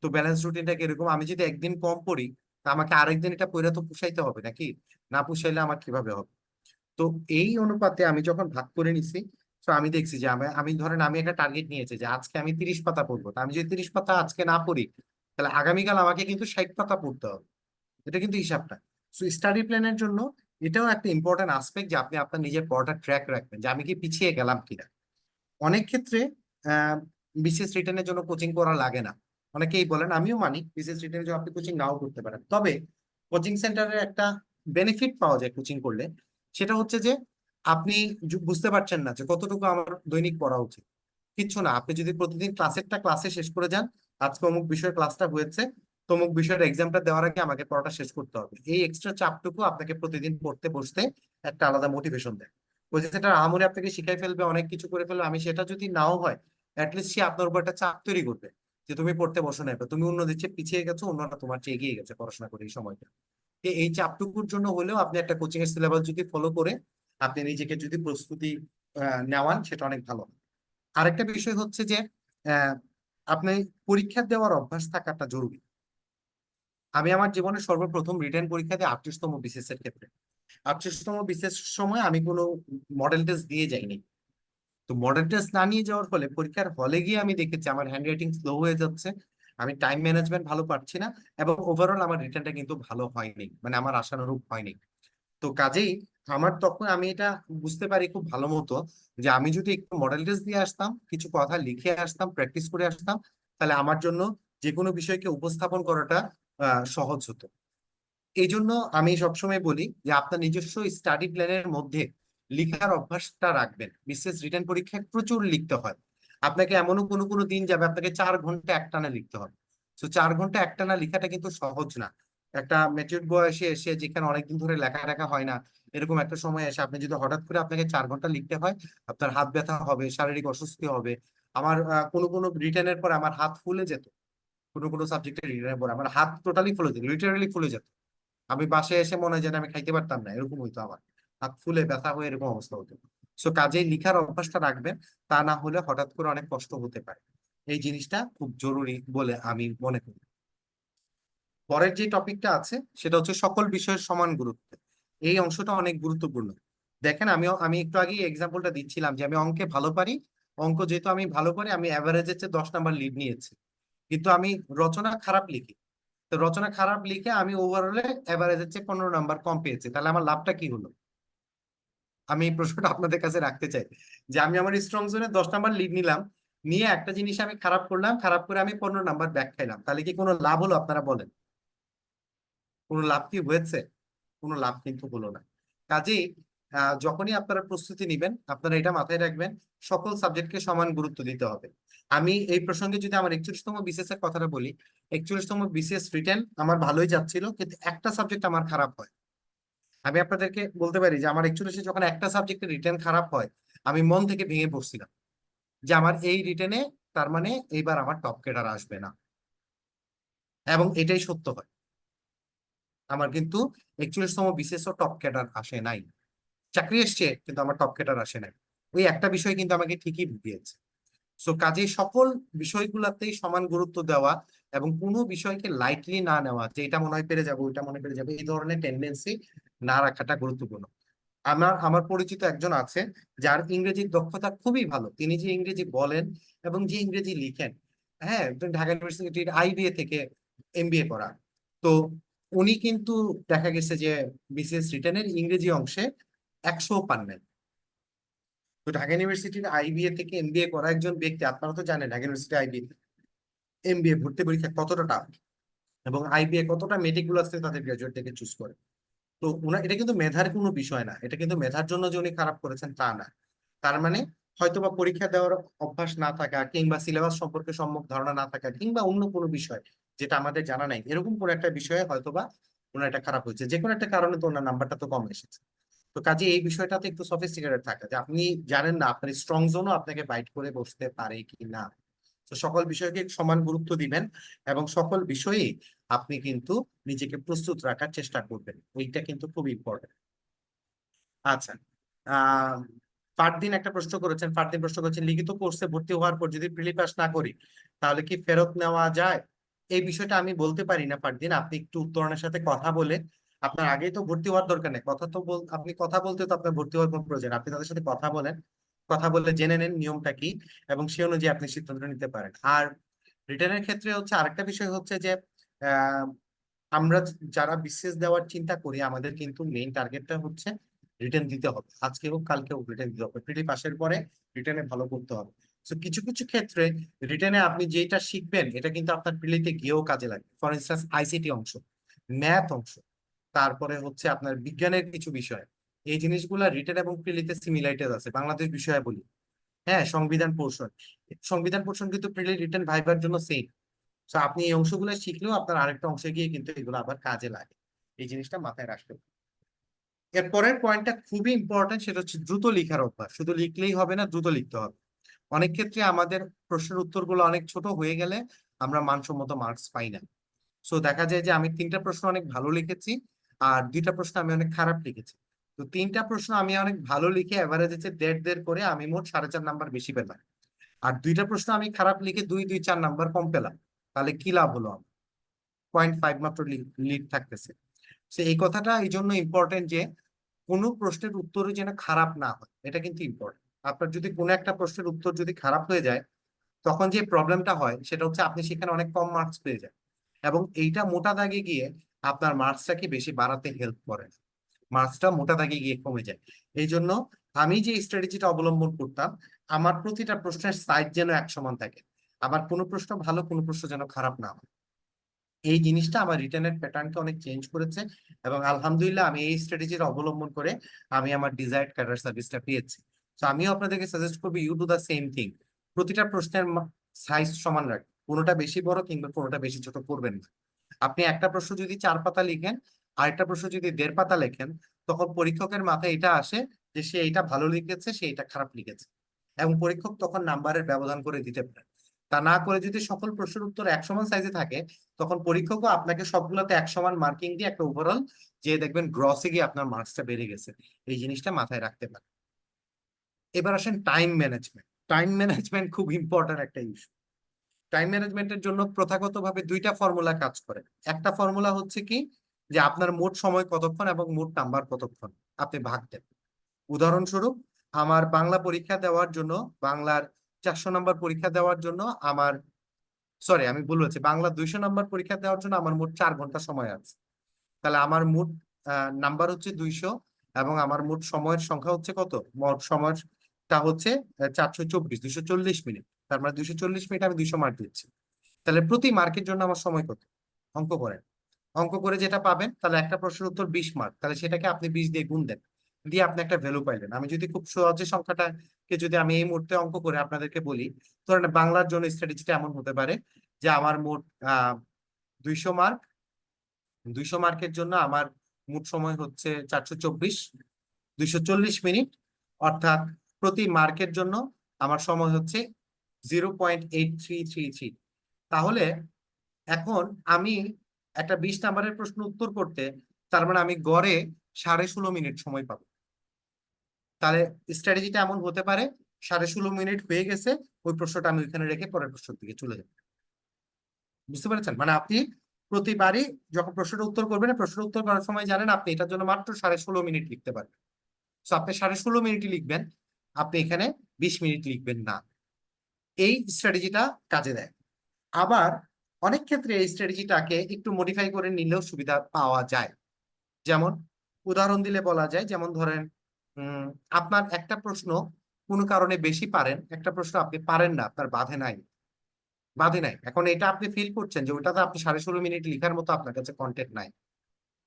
S2: তো ব্যালেন্স রুটিনটা কিরকম? আমি যদি একদিন কম পড়ি, তা আমাকে আরেকদিন এটা পড়ে তো পুষাইতে হবে নাকি? না পুষাইলে আমার কিভাবে হবে? তো এই অনুপাতে আমি যখন ভাগ করে নিছি, তো আমি দেখছি যে আমি ধরেন আমি একটা টার্গেট নিয়েছি যে আজকে আমি 30 পাতা পড়বো, তা আমি যদি 30 পাতা আজকে না পড়ি, তাহলে আগামীকাল আমাকে কিন্তু 60 পাতা পড়তে হবে। এটা কিন্তু হিসাবটা। সো স্টাডি প্ল্যানের জন্য এটাও একটা ইম্পর্টেন্ট আসপেক্ট যে আপনি আপনার নিজের পড়াটা ট্র্যাক রাখবেন, যে আমি কি পিছিয়ে গেলাম কিনা। অনেক ক্ষেত্রে আহ বিসিএস রিটেনের জন্য কোচিং করা লাগে না। অনেকেই বলেন, আমিও মানি বিসিএস রিটেনের জন্য আপনি কোচিং নাও করতে পারেন, তবে কোচিং সেন্টারের একটা বেনিফিট পাওয়া যায় কোচিং করলে। সেটা হচ্ছে যে আপনি বুঝতে পারছেন না যে কতটুকু আমার দৈনিক পড়া উচিত। কিচ্ছু না, আপনি যদি প্রতিদিন ক্লাসে শেষ করে যান, আজকে অমুক বিষয়ের ক্লাসটা হয়েছে, তমুক বিষয়ের এক্সামটা দেওয়ার আগে আমাকে পড়াটা শেষ করতে হবে, এই এক্সট্রা চাপটুকু আপনাকে প্রতিদিন পড়তে বসতে একটা আলাদা মোটিভেশন দেয়। ওই যে সেটা আহামরি আপনাকে শিখাই ফেলবে, অনেক কিছু করে ফেলবে, আমি সেটা যদি নাও হয়, অ্যাটলিস্ট সে আপনার উপর একটা চাপ তৈরি করবে যে তুমি পড়তে বসো না, এবার তুমি অন্যদের চেয়ে পিছিয়ে গেছো, অন্যরা তোমার চেয়ে এগিয়ে গেছে পড়াশোনা করে এই সময়টা। এই চাপটুকুর জন্য হলেও আপনি একটা কোচিং এর সিলেবাস যদি ফলো করে আপনি নিজেকে যদি প্রস্তুতি নেওয়ান, সেটা অনেক ভালো। আরেকটা বিষয় হচ্ছে যে আহ, আপনি পরীক্ষা দেওয়ার অভ্যাস থাকাটা জরুরি। আমি আমার জীবনে সর্বপ্রথম রিটেন পরীক্ষা দিয়ে 38তম বিসিএস এর ক্ষেত্রে, 38তম বিসিএস সময় আমি কোনো মডেল টেস্ট দিয়ে যাইনি। তো মডেল টেস্ট না নিয়ে যাওয়ার ফলে পরীক্ষার হলে গিয়ে আমি দেখেছি আমার হ্যান্ড রাইটিং স্লো হয়ে যাচ্ছে, আমি টাইম ম্যানেজমেন্ট ভালো পারছি না, এবং ওভারঅল আমার রিটার্নটা কিন্তু ভালো হয়নি, মানে আমার আশানুরূপ হয়নি। তো কাজেই আমার তখন আমি এটা বুঝতে পারি খুব ভালো মতো যে আমি যদি একটু মডেল টেস্ট দিয়ে আসতাম, কিছু কথা লিখে আসতাম, প্র্যাকটিস করে আসতাম, তাহলে আমার জন্য যে কোনো বিষয়কে উপস্থাপন করাটা সহজ হতো। এই জন্য আমি সবসময় বলি যে আপনার নিজস্ব স্টাডি প্ল্যানের মধ্যে লিখার অভ্যাসটা রাখবেন। বিশেষ রিটেন পরীক্ষায় প্রচুর লিখতে হয়, আপনাকে এমনও কোনো কোনো দিন যাবে আপনাকে 4 ঘন্টা একটানা লিখতে হবে। তো 4 ঘন্টা একটানা লেখাটা কিন্তু সহজ না। একটা ম্যাচিউর বয়সে এসে যেখানে অনেকদিন ধরে লেখা হয় না, এরকম একটা সময় এসে আপনি যদি হঠাৎ করে আপনাকে 4 ঘন্টা লিখতে হয়, আপনার হাত ব্যথা হবে, শারীরিক অস্বস্তি হবে। আমার কোনো কোনো রিটেনের পর আমার হাত ফুলে যেত, কোনো কোনো সাবজেক্টের রিটেনের পর আমার হাত টোটালি ফুলে যেত, লিটারালি ফুলে যেত। আমি বাসায় এসে মনে হয় যেন আমি খাইতে পারতাম না, এরকম হইতো, আমার হাত ফুলে ব্যথা হয়ে এরকম অবস্থা হতো। সো কাজেই লিখার অভ্যাসটা রাখবেন, তা না হলে হঠাৎ করে অনেক কষ্ট হতে পারে। এই জিনিসটা খুব জরুরি বলে আমি মনে করি। পরের যে টপিকটা আছে সেটা হচ্ছে সকল বিষয়ের সমান গুরুত্ব। এই অংশটা অনেক গুরুত্বপূর্ণ। দেখেন, আমি একটু আগে এক্সাম্পলটা দিচ্ছিলাম যে আমি অঙ্কে ভালো পারি, অঙ্ক যেহেতু আমি ভালো পারি, আমি অ্যাভারেজের চেয়ে 10 নাম্বার লিড নিয়েছি, কিন্তু আমি রচনা খারাপ লিখি। তো রচনা খারাপ লিখে আমি ওভারঅলে অ্যাভারেজের চেয়ে 15 নাম্বার কম পেয়েছি, তাহলে আমার লাভটা কি হলো? আমি এই প্রশ্নটা আপনাদের কাছে রাখতে চাই যে আমি আমার স্ট্রং জোনে 10 নাম্বার লিড নিলাম, নিয়ে একটা জিনিস আমি খারাপ করলাম, খারাপ করে আমি 15 নাম্বার ব্যাক খাইলাম, তাহলে কি কোনো লাভ হলো? আপনারা বলেন, কোনো লাভ কি হয়েছে? কোনো লাভ কিন্তু হলো না। কাজেই যখনই আপনারা প্রস্তুতি নিবেন, আপনারা এটা মাথায় রাখবেন, সকল সাবজেক্টকে সমান গুরুত্ব দিতে হবে। আমি এই প্রসঙ্গে যদি আমার 41তম বিসিএস এর কথাটা বলি, 41তম বিসিএস রিটেন আমার ভালোই যাচ্ছিল, কিন্তু একটা সাবজেক্ট আমার খারাপ হয়। আমি আপনাদেরকে বলতে পারি যে আমার 41-এ যখন একটা সাবজেক্টের রিটেন খারাপ হয়, আমি মন থেকে ভেঙে পড়ছিলাম যে আমার এই রিটেনে তার মানে এইবার আমার টপ ক্যাডার আসবে না, এবং এটাই সত্য হয়। আমার কিন্তু 41তম বিসিএস ও টপ ক্যাডার আসে নাই। চাকরি এসছে, কিন্তু আমার টপ ক্যাডার আসে নাই। ওই একটা বিষয় কিন্তু আমাকে ঠিকই ভুগিয়েছে। সো কাজেই সকল বিষয়গুলোতেই সমান গুরুত্ব দেওয়া এবং কোনো বিষয়কে লাইটলি না নেওয়া, যে এটা মনে হয় পেরে যাবো, ওইটা মনে পেরে যাবো, এই ধরনের টেন্ডেন্সি না রাখাটা গুরুত্বপূর্ণ। আমার পরিচিত একজন আছে যার ইংরেজির দক্ষতা খুবই ভালো, তিনি যে ইংরেজি বলেন এবং যে ইংরেজি লিখেন, হ্যাঁ, ঢাকা ইউনিভার্সিটির আইবিএ থেকে এমবিএ করা। তো উনি কিন্তু দেখা গেছে যে বিসিএস রিটেনের ইংরেজি অংশে 100 পান নাই। তো ঢাকা ইউনিভার্সিটির আইবিএ থেকে এমবিএ করা একজন ব্যক্তি, আপনারা তো জানেন ঢাকা ইউনিভার্সিটি আইবিএ এমবিএ ভর্তি পরীক্ষা কতটা টাফ, এবং আইবিএ কতটা মেটিকুলাসলি তাদের গ্রাজুয়েট থেকে চুজ করে। তো ওনার এটা কিন্তু মেধার কোনো বিষয় না, এটা কিন্তু মেধার জন্য যে উনি খারাপ করেছেন তা না। তার মানে হয়তোবা পরীক্ষা দেওয়ার অভ্যাস না থাকা, কিংবা সিলেবাস সম্পর্কে সম্যক ধারণা না থাকা, কিংবা অন্য কোনো বিষয় যেটা আমাদের জানা নাই, এরকম কোনো একটা বিষয়ে হয়তোবা ওনার এটা খারাপ হয়েছে, যে কোনো একটা কারণে তো ওনার নাম্বারটা তো কম এসেছে। তো কাজে এই বিষয়টাতে একটু সফিস্টিকেটেড থাকা, যে আপনি জানেন না আপনার স্ট্রং জোনও আপনাকে বাইট করে বসতে পারে কি না। তো সকল বিষয়কে সমান গুরুত্ব দিবেন, এবং সকল বিষয়েই আপনি কিন্তু নিজেকে প্রস্তুত রাখার চেষ্টা করবেন, ওইটা কিন্তু খুব ইম্পর্টেন্ট। আচ্ছা, আহ ফারদিন একটা প্রশ্ন করেছেন, ফারদিন প্রশ্ন করেছেন লিখিত কোর্সে ভর্তি হওয়ার পর যদি প্রিলি পাস না করি, তাহলে কি ফেরত নেওয়া যায়? এই বিষয়টা আমি বলতে পারি না ফারদিন, আপনি একটু উত্তরণের সাথে কথা বলে, আপনার আগেই তো ভর্তি হওয়ার দরকার নেই, কথা তো আপনি কথা বলতে তো আপনার ভর্তি হওয়ার কোনো প্রয়োজন নেই। আপনি তাদের সাথে কথা বলেন, কথা বলে জেনে নেন নিয়মটা কি, এবং সে অনুযায়ী আপনি সিদ্ধান্ত নিতে পারেন। আর রিটার্নের ক্ষেত্রে হচ্ছে আরেকটা বিষয় হচ্ছে যে আহ আমরা যারা বিসিএস দেওয়ার চিন্তা করি, আমাদের কিন্তু মেইন টার্গেটটা হচ্ছে রিটেন দিতে হবে, আজকে হোক কালকে হোক রিটেন দিতে হবে, প্রিলি পাসের পরে রিটেনে ভালো করতে হবে। তো কিছু কিছু ক্ষেত্রে রিটেনে আপনি যেটা শিখবেন এটা কিন্তু আপনার প্রিলিতে গিয়েও কাজে লাগবে। ফর ইনস্ট্যান্স আইসিটি অংশ, ম্যাথ অংশ, তারপরে হচ্ছে আপনার বিজ্ঞানের কিছু বিষয়, এই জিনিসগুলা রিটেন এবং প্রিলিতে সিমিলারিটিস আছে। বাংলাদেশ বিষয়ে বলি, হ্যাঁ, সংবিধান পোর্শন কিন্তু প্রিলি রিটেন ভাইবার জন্য সেম। তো আপনি এই অংশগুলো শিখলেও আপনার আরেকটা অংশে গিয়ে কিন্তু এগুলো আবার কাজে লাগে, এই জিনিসটা মাথায় রাখতে হবে। এরপরের পয়েন্টটা খুবই ইম্পর্টেন্ট, সেটা হচ্ছে দ্রুত লেখার অভ্যাস। শুধু লিখলেই হবে না, দ্রুত লিখতে হবে। অনেক ক্ষেত্রে আমাদের প্রশ্নের উত্তরগুলো অনেক ছোট হয়ে গেলে আমরা মানসম্মত মার্কস পাই না। সো দেখা যায় যে আমি 3টা প্রশ্ন অনেক ভালো লিখেছি, আর 2টা প্রশ্ন আমি অনেক খারাপ লিখেছি। তো 3টা প্রশ্ন আমি অনেক ভালো লিখে এভারেজ হচ্ছে 1.5 করে আমি মোট 4.5 নাম্বার বেশি পেলাম, আর 2টা প্রশ্ন আমি খারাপ লিখে 2-4 নাম্বার কম পেলাম, তাহলে কি লাভ হলো? আমার 0.5 মাত্র লিড থাকতেছে। তো এই কথাটা এই জন্য ইম্পর্টেন্ট যে কোনো প্রশ্নের উত্তর যেন খারাপ না হয়, এটা কিন্তু ইম্পর্টেন্ট। আপনার যদি কোনো একটা প্রশ্নের উত্তর যদি খারাপ হয়ে যায়, তখন যে প্রবলেমটা হয় সেটা হচ্ছে আপনি সেখানে অনেক কম মার্কস পেয়ে যান, এবং এইটা মোটা দাগে গিয়ে আপনার মার্কসটাকে বেশি বাড়াতে হেল্প করে, মার্কসটা মোটা দাগে গিয়ে কমে যায়। এই জন্য আমি যে স্ট্র্যাটেজিটা অবলম্বন করতাম, আমার প্রতিটা প্রশ্নের সাইজ যেন এক সমান থাকে, আমার কোনো প্রশ্ন ভালো, কোনো প্রশ্ন যেন খারাপ না হয়। এই জিনিসটা আমার রিটার্নের প্যাটার্নকে অনেক চেঞ্জ করেছে, এবং আলহামদুলিল্লাহ আমি এই স্ট্র্যাটেজির অবলম্বন করে আমি আমার ডিজায়ার্ড ক্যাডার সার্ভিসটা পেয়েছি। তো আমিও আপনাদেরকে সাজেস্ট করবো you do the same thing. প্রতিটা প্রশ্নের সাইজ সমান রাখবেন, কোনোটা বেশি বড় কিংবা কোনোটা বেশি ছোট করবেন না। আপনি একটা প্রশ্ন যদি 4 পাতা লিখেন, আরেকটা প্রশ্ন যদি 1.5 পাতা লেখেন, তখন পরীক্ষকের মাথায় এটা আসে যে সে এটা ভালো লিখেছে, সে এটা খারাপ লিখেছে, এবং পরীক্ষক তখন নাম্বারের ব্যবধান করে দিতে পারে। তা না করে যদি সকল প্রশ্নের উত্তর এক সমান সাইজে থাকে, তখন পরীক্ষকও আপনাকে সবগুলোতে এক সমান মার্কিং দিয়ে একটা ওভারঅল, যে দেখবেন গ্রসে গিয়ে আপনার মার্কসটা বেড়ে গেছে। এই জিনিসটা মাথায় রাখতে পারেন। এবার আসেন টাইম ম্যানেজমেন্ট। টাইম ম্যানেজমেন্ট খুব ইম্পর্ট্যান্ট একটা ইস্যু। টাইম ম্যানেজমেন্টের জন্য প্রথাগতভাবে দুইটা ফর্মুলা কাজ করে। একটা ফর্মুলা হচ্ছে কি, যে আপনার মোট সময় কতক্ষণ এবং মোট নাম্বার কতক্ষণ আপনি ভাগ দেন। উদাহরণস্বরূপ, আমার বাংলা পরীক্ষা দেওয়ার জন্য, বাংলার 400 নম্বর পরীক্ষা দেওয়ার জন্য আমার, সরি আমি ভুল হচ্ছে, বাংলা 200 নম্বর পরীক্ষা দেওয়ার জন্য আমার মোট 4 ঘন্টা সময় আছে। তাহলে আমার মোট নাম্বার হচ্ছে 200, এবং আমার মোট সময়ের সংখ্যা হচ্ছে কত, মোট সময়টা হচ্ছে 424, 240 মিনিট। তার মানে 240 মিনিট আমি 200 মার্ক দিচ্ছি। তাহলে প্রতি মার্কের জন্য আমার সময় কত, অঙ্ক করেন। অঙ্ক করে যেটা পাবেন, তাহলে একটা প্রশ্নের উত্তর 20 মার্ক, তাহলে সেটাকে আপনি 20 দিয়ে গুণ দেন, দিয়ে আপনি একটা ভ্যালু পাইলেন। আমি যদি খুব সহজে সংখ্যাটাকে যদি আমি এই মুহূর্তে অঙ্ক করে আপনাদেরকে বলি, ধরেন বাংলার জন্য স্ট্র্যাটেজিটা এমন হতে পারে যে আমার মোট 200 মার্ক, 200 মার্কের জন্য আমার মোট সময় হচ্ছে 424, 240 মিনিট, অর্থাৎ প্রতি মার্কের জন্য আমার সময় হচ্ছে 0.8333। তাহলে এখন আমি একটা 20 নম্বরের প্রশ্ন উত্তর করতে, তার মানে আমি গড়ে 16.5 মিনিট সময় পাবো। তাহলে স্ট্র্যাটেজিটা এমন হতে পারে, 16.5 মিনিট হয়ে গেছে, ওই প্রশ্নটা আমি ওইখানে রেখে পরের প্রশ্নের দিকে চলে যাব। বুঝতে পেরেছেন? মানে আপনি প্রতিবারই যখন প্রশ্নটা উত্তর করবেন, প্রশ্নটা উত্তর করার সময় জানেন আপনি এটার জন্য মাত্র 16.5 মিনিট লিখতে পারবেন। তো আপনি 16.5 মিনিটই লিখবেন, আপনি এখানে 20 মিনিট লিখবেন না। এই স্ট্র্যাটেজিটা কাজে দেয়। আবার অনেক ক্ষেত্রে এই স্ট্র্যাটেজিটাকে একটু মডিফাই করে নিলেও সুবিধা পাওয়া যায়। যেমন উদাহরণ দিলে বলা যায়, যেমন ধরেন আপনার একটা প্রশ্ন কোনো কারণে বেশি পারেন, একটা প্রশ্ন আপনি পারেন না, আপনার বাধে নাই, এখন এটা আপনি ফিল করছেন যে ওটাতে আপনি 16.5 মিনিট লিখার মতো আপনার কাছে কন্টেন্ট নাই,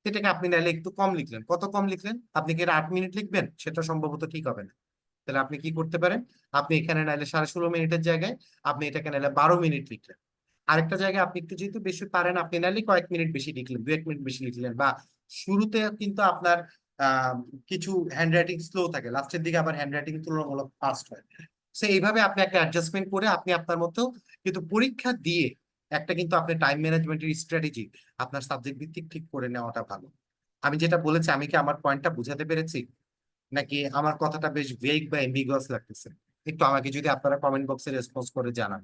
S2: এটাকে আপনি নাইলে একটু কম লিখলেন। কত কম লিখলেন? আপনি কি 8 মিনিট লিখবেন? সেটা সম্ভবত ঠিক হবে না। তাহলে আপনি কি করতে পারেন, আপনি এখানে নাইলে 16.5 মিনিটের জায়গায় আপনি এটাকে নাইলে 12 মিনিট লিখলেন। আরেকটা জায়গায় আপনি একটু যেহেতু বেশি পারেন, আপনি নাইলে কয়েক মিনিট বেশি লিখলেন, 2-1 মিনিট বেশি লিখলেন। বা শুরুতে কিন্তু আপনার আহ কিছু হ্যান্ড রাইটিং স্লো থাকে, লাস্টের দিকে আবার হ্যান্ড রাইটিং তুলনামূলক ফাস্ট হয়। সো এইভাবে আপনি একটা অ্যাডজাস্টমেন্ট করে আপনি আপনার মতো, কিন্তু পরীক্ষা দিয়ে একটা কিন্তু আপনি টাইম ম্যানেজমেন্টের স্ট্র্যাটেজি আপনার সাবজেক্ট ভিত্তিক ঠিক করে নেওয়াটা ভালো। আমি যেটা বলেছি, আমি কি আমার পয়েন্টটা বুঝাতে পেরেছি, নাকি আমার কথাটা বেশ ভেগ বা এম্বিগুয়াস লাগতেছে? একটু আমাকে যদি আপনারা কমেন্ট বক্সে রেসপন্স করে জানান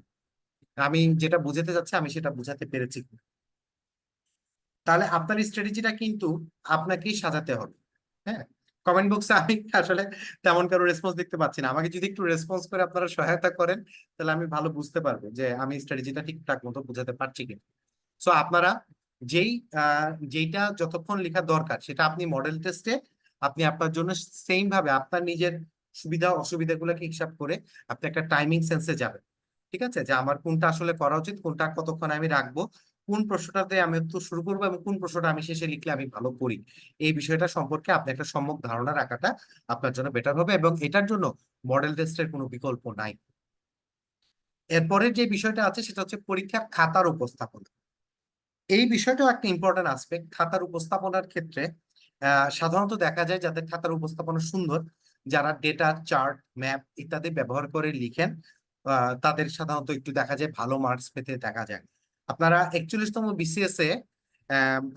S2: আমি যেটা বুঝাতে যাচ্ছি আমি সেটা বুঝাতে পেরেছি কি। তাহলে আপনার স্ট্র্যাটেজিটা কিন্তু আপনাকেই সাজাতে হবে। হ্যাঁ, কমেন্ট বক্সে আমি আসলে তেমন কারো রেসপন্স দেখতে পাচ্ছি না। আমাকে যদি একটু রেসপন্স করে আপনারা সহায়তা করেন, তাহলে আমি ভালো বুঝতে পারবো যে আমি স্ট্র্যাটেজিটা ঠিকঠাক মতো বুঝাতে পারছি কিনা। সো আপনারা যেই যেইটা যতক্ষণ লেখা দরকার সেটা আপনি মডেল টেস্টে আপনি আপনার জন্য সেম ভাবে আপনার নিজের সুবিধা অসুবিধাগুলোকে হিসাব করে আপনি একটা টাইমিং সেন্সে যাবেন। ঠিক আছে, যে আমার কোনটা আসলে করা উচিত, কোনটা কতক্ষণ আমি রাখবো, কোন প্রশ্নটাতে আমি উত্তর শুরু করবো এবং কোন প্রশ্নটা আমি শেষে লিখলে আমি ভালো করি, এই বিষয়টা সম্পর্কে আপনি একটা সম্যক ধারণা রাখাটা আপনার জন্য বেটার হবে, এবং এটার জন্য মডেল টেস্টের কোনো বিকল্প নাই। এরপরের যে বিষয়টা আছে সেটা হচ্ছে পরীক্ষার খাতার উপস্থাপনা। এই বিষয়টাও একটা ইম্পর্টেন্ট আসপেক্ট। খাতার উপস্থাপনার ক্ষেত্রে সাধারণত দেখা যায় যাদের খাতার উপস্থাপনা সুন্দর, যারা ডেটা চার্ট ম্যাপ ইত্যাদি ব্যবহার করে লিখেন, তাদের সাধারণত একটু দেখা যায় ভালো মার্কস পেতে দেখা যায়। আপনারা 41তম বিসিএস এ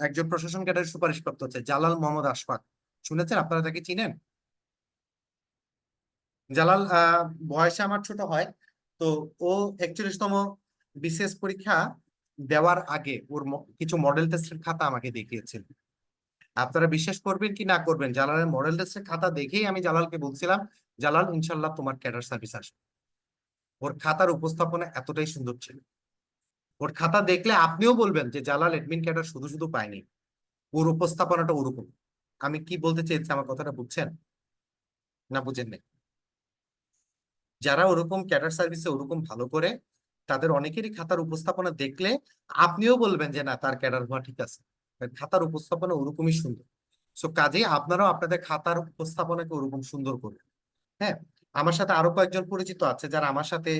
S2: একজন প্রশাসন ক্যাডারের সুপারিশপ্রাপ্ত হচ্ছে জালাল মোহাম্মদ আশফাক, শুনেছেন? আপনারা তাকে চিনেন? জালাল বয়সে আমার ছোট হয়। তো ও 41তম বিসিএস পরীক্ষা দেওয়ার আগে ওর কিছু মডেল টেস্টের খাতা আমাকে দেখিয়েছিল। আপনারা বিশ্বাস করবেন কি না করবেন, জালালের মডেল টেস্টের খাতা দেখেই আমি জালালকে বলছিলাম, জালাল ইনশাল্লাহ তোমার ক্যাডার সার্ভিস আসবে। ওর খাতার উপস্থাপনা এতটাই সুন্দর ছিল। ওর খাতা দেখলে আপনিও বলবেন যে জালাল এডমিন ক্যাডার শুধু শুধু পায়নি, ওর উপস্থাপনাটা ওরকম। আমি কি বলতে চেয়েছি, আমার কথাটা বুঝছেন না বুঝেন নাই? যারা ওরকম ক্যাডার সার্ভিসে ওরকম ভালো করে, তাদের অনেকেরই খাতার উপস্থাপনা দেখলে আপনিও বলবেন যে না, তার ক্যাডার হওয়া ঠিক আছে। খাতার উপস্থাপনা ওরকমই সুন্দর। সো কাজেই আপনারাও আপনাদের খাতার উপস্থাপনাকে ওরকম সুন্দর করবেন। হ্যাঁ, আমার সাথে আরো কয়েকজন পরিচিত আছে যারা আমার সাথে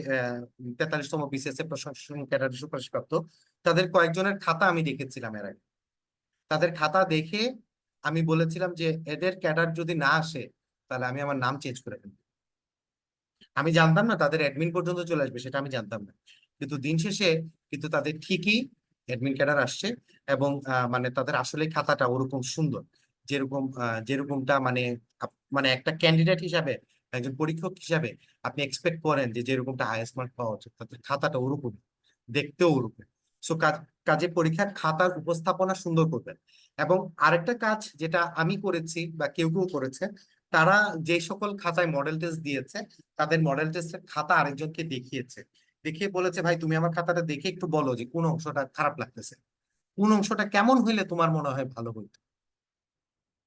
S2: 43তম বিসিএস এ প্রশাসন ক্যাডারের সুপারিশপ্রাপ্ত। তাদের কয়েকজনের খাতা আমি দেখেছিলাম এর আগে। তাদের খাতা দেখে আমি বলেছিলাম যে এদের ক্যাডার যদি না আসে তাহলে আমি আমার নাম চেঞ্জ করে ফেলবো। আমি জানতাম না তাদের অ্যাডমিন পর্যন্ত চলে আসবে, সেটা আমি জানতাম না। কিন্তু দিন শেষে কিন্তু তাদের ঠিকই অ্যাডমিন ক্যাডার আসছে, এবং মানে তাদের আসলে খাতাটা ওরকম সুন্দর, যেরকমটা মানে মানে একটা ক্যান্ডিডেট হিসাবে একজন পরীক্ষক হিসাবে আপনি এক্সপেক্ট করেন যে যেরকমটা হাইয়েস্ট মার্ক পাওয়া উচিত, তাদের খাতাটা ওরকম, দেখতেও ওরকম। সো কাজে পরীক্ষার খাতার উপস্থাপনা সুন্দর করবেন। এবং আরেকটা কাজ যেটা আমি করেছি বা কেউ কেউ করেছে, তারা যে সকল খাতায় মডেল টেস্ট দিয়েছে তাদের মডেল টেস্টের খাতা আরেকজনকে দেখিয়েছে, দেখিয়ে বলেছে ভাই তুমি আমার খাতাটা দেখে একটু বলো যে কোন অংশটা খারাপ লাগতেছে, কোন অংশটা কেমন হইলে তোমার মনে হয় ভালো হইতো।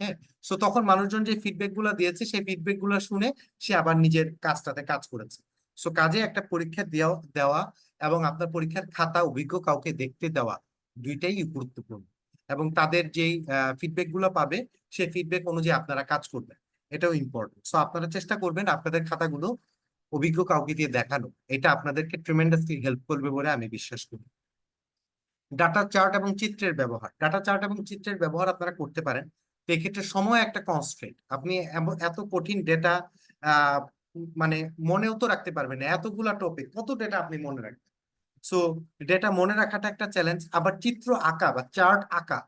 S2: হ্যাঁ, সো তখন মানুষজন যে ফিডব্যাক গুলা দিয়েছে সেই ফিডব্যাক গুলা শুনে সে আবার নিজের কাজটাতে কাজ করেছে। সো কাজে একটা পরীক্ষা দেওয়া দেওয়া এবং আপনার পরীক্ষার খাতা অভিজ্ঞ কাউকে দেখতে দেওয়া, দুইটাই গুরুত্বপূর্ণ। এবং তাদের যেই ফিডব্যাক গুলো পাবে সেই ফিডব্যাক অনুযায়ী আপনারা কাজ করবেন, এটাও ইম্পর্টেন্ট। সো আপনারা চেষ্টা করবেন আপনাদের খাতাগুলো অভিজ্ঞ কাউকে দিয়ে দেখানো, এটা আপনাদেরকে ট্রিমেন্ডাসলি হেল্প করবে বলে আমি বিশ্বাস করি। ডাটা চার্ট এবং চিত্রের ব্যবহার, ডাটা চার্ট এবং চিত্রের ব্যবহার আপনারা করতে পারেন। তো এক্ষেত্রে সময় একটা কনস্ট্রেন্ট, আপনি এত কঠিন ডেটা মানে মনেও তো রাখতে পারবেন না, এতগুলা টপিক কত ডেটা আপনি মনে রাখবেন। সো ডেটা মনে রাখাটা একটা চ্যালেঞ্জ। আবার চিত্র আঁকা বা চার্ট আঁকা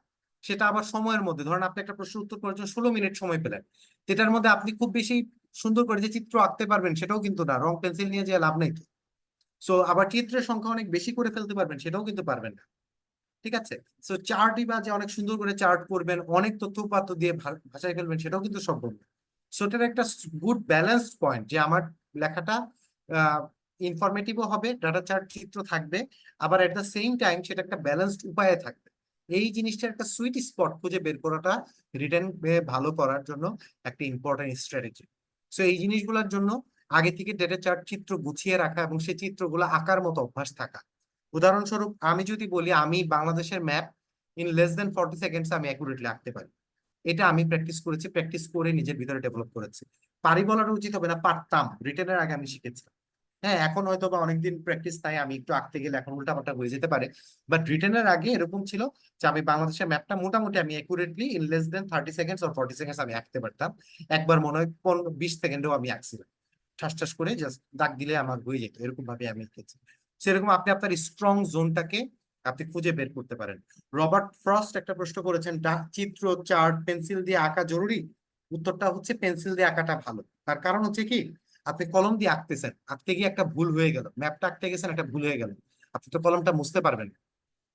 S2: সেটা আবার সময়ের মধ্যে, ধরেন আপনি একটা প্রশ্ন উত্তর করার জন্য 16 মিনিট সময় পেলেন, এটার মধ্যে আপনি খুব বেশি সুন্দর করে যে চিত্র আঁকতে পারবেন সেটাও কিন্তু না, রং পেন্সিল নিয়ে যে লাভ নেই। সো আবার চিত্রের সংখ্যা অনেক বেশি করে ফেলতে পারবেন, সেটাও কিন্তু পারবেন না। ঠিক আছে, সো চার্টই বা যে অনেক সুন্দর করে চার্ট করবেন, অনেক তথ্য উপাত্ত দিয়ে ভাষায় ফেলবেন, সেটাও কিন্তু সম্ভব না। সো এটার একটা গুড ব্যালেন্সড পয়েন্ট যে আমার লেখাটা ইনফরমেটিভও হবে, ডাটা চার্ট চিত্র থাকবে, আবার এট দ্য সেম টাইম সেটা একটা ব্যালেন্সড উপায়ে থাকবে। এই জিনিসটার একটা সুইট স্পট খুঁজে বের করাটা রিটেন ভালো করার জন্য একটা ইম্পর্টেন্ট স্ট্র্যাটেজি। সো এই জিনিসগুলোর জন্য আগে থেকে ডেটা চার্ট চিত্র গুছিয়ে রাখা এবং সেই চিত্রগুলো আঁকার মতো অভ্যাস থাকা। উদাহরণস্বরূপ আমি যদি বলি আমি বাংলাদেশের map in less than 40 seconds আমি অ্যাকুরেটলি আঁকতে পারি, এটা আমি প্র্যাকটিস করেছি, প্র্যাকটিস করে নিজের ভিতরে ডেভেলপ করেছি। পারি বলাটা উচিত হবে না, পারতাম, রিটেনের আগে আমি শিখেছি। হ্যাঁ, এখন হয়তো বা অনেকদিন প্র্যাকটিস তাই আমি একটু আঁকতে গেলে এখন উল্টাপাল্টা হয়ে যেতে পারে, বাট রিটেনের আগে এরকম ছিল যে আমি বাংলাদেশের ম্যাপটা মোটামুটি আমি accurately in less than 30 seconds or 40 seconds আমি আঁকতে পারতাম। একবার মনে হয় 20 সেকেন্ডেও আমি আঁকছিলাম, ঠাস ঠাস করে জাস্ট দাগ দিলে আমার হয়ে যেত, এরকম ভাবে আমি এঁকেছি। সেরকম আপনি আপনার স্ট্রং জোনটাকে আপনি খুঁজে বের করতে পারেন। রবার্ট ফ্রস্ট একটা প্রশ্ন করেছেন, চিত্র চার্ট পেন্সিল দিয়ে আঁকা জরুরি? উত্তরটা হচ্ছে পেন্সিল দিয়ে আঁকাটা ভালো। তার কারণ হচ্ছে কি, আপনি কলম দিয়ে আঁকতেছেন, আঁকতে গিয়ে একটা ভুল হয়ে গেল, ম্যাপটা আঁকতে গেছেন একটা ভুল হয়ে গেল, আপনি তো কলমটা মুছতে পারবেন না।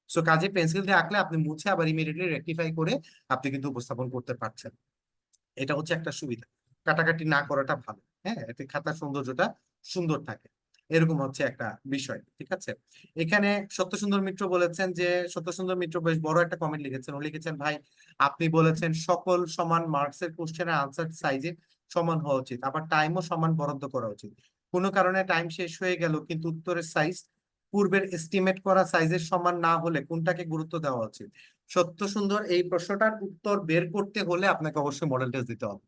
S2: সো কাজে পেন্সিল দিয়ে আঁকলে আপনি মুছে আবার ইমিডিয়েটলি রেকটিফাই করে আপনি কিন্তু উপস্থাপন করতে পারছেন, এটা হচ্ছে একটা সুবিধা। কাটাকাটি না করাটা ভালো, হ্যাঁ, এতে খাতার সৌন্দর্যটা সুন্দর থাকে, এরকম হচ্ছে একটা বিষয়। ঠিক আছে, এখানে সত্য সুন্দর মিত্র বলেছেন যে, সত্য সুন্দর মিত্র বেশ বড় একটা কমেন্ট লিখেছেন, ও লিখেছেন ভাই আপনি বলেছেন সকল সমান মার্কসের কোশ্চেনের আনসার সাইজে সমান হওয়া উচিত, আবার টাইমও সমান বরাদ্দ করা উচিত। কোনো কারণে টাইম শেষ হয়ে গেল কিন্তু উত্তরের সাইজ পূর্বের এস্টিমেট করা সাইজের সমান না হলে কোনটাকে গুরুত্ব দেওয়া উচিত? সত্য সুন্দর, এই প্রশ্নটার উত্তর বের করতে হলে আপনাকে অবশ্যই মডেল টেস্ট দিতে হবে।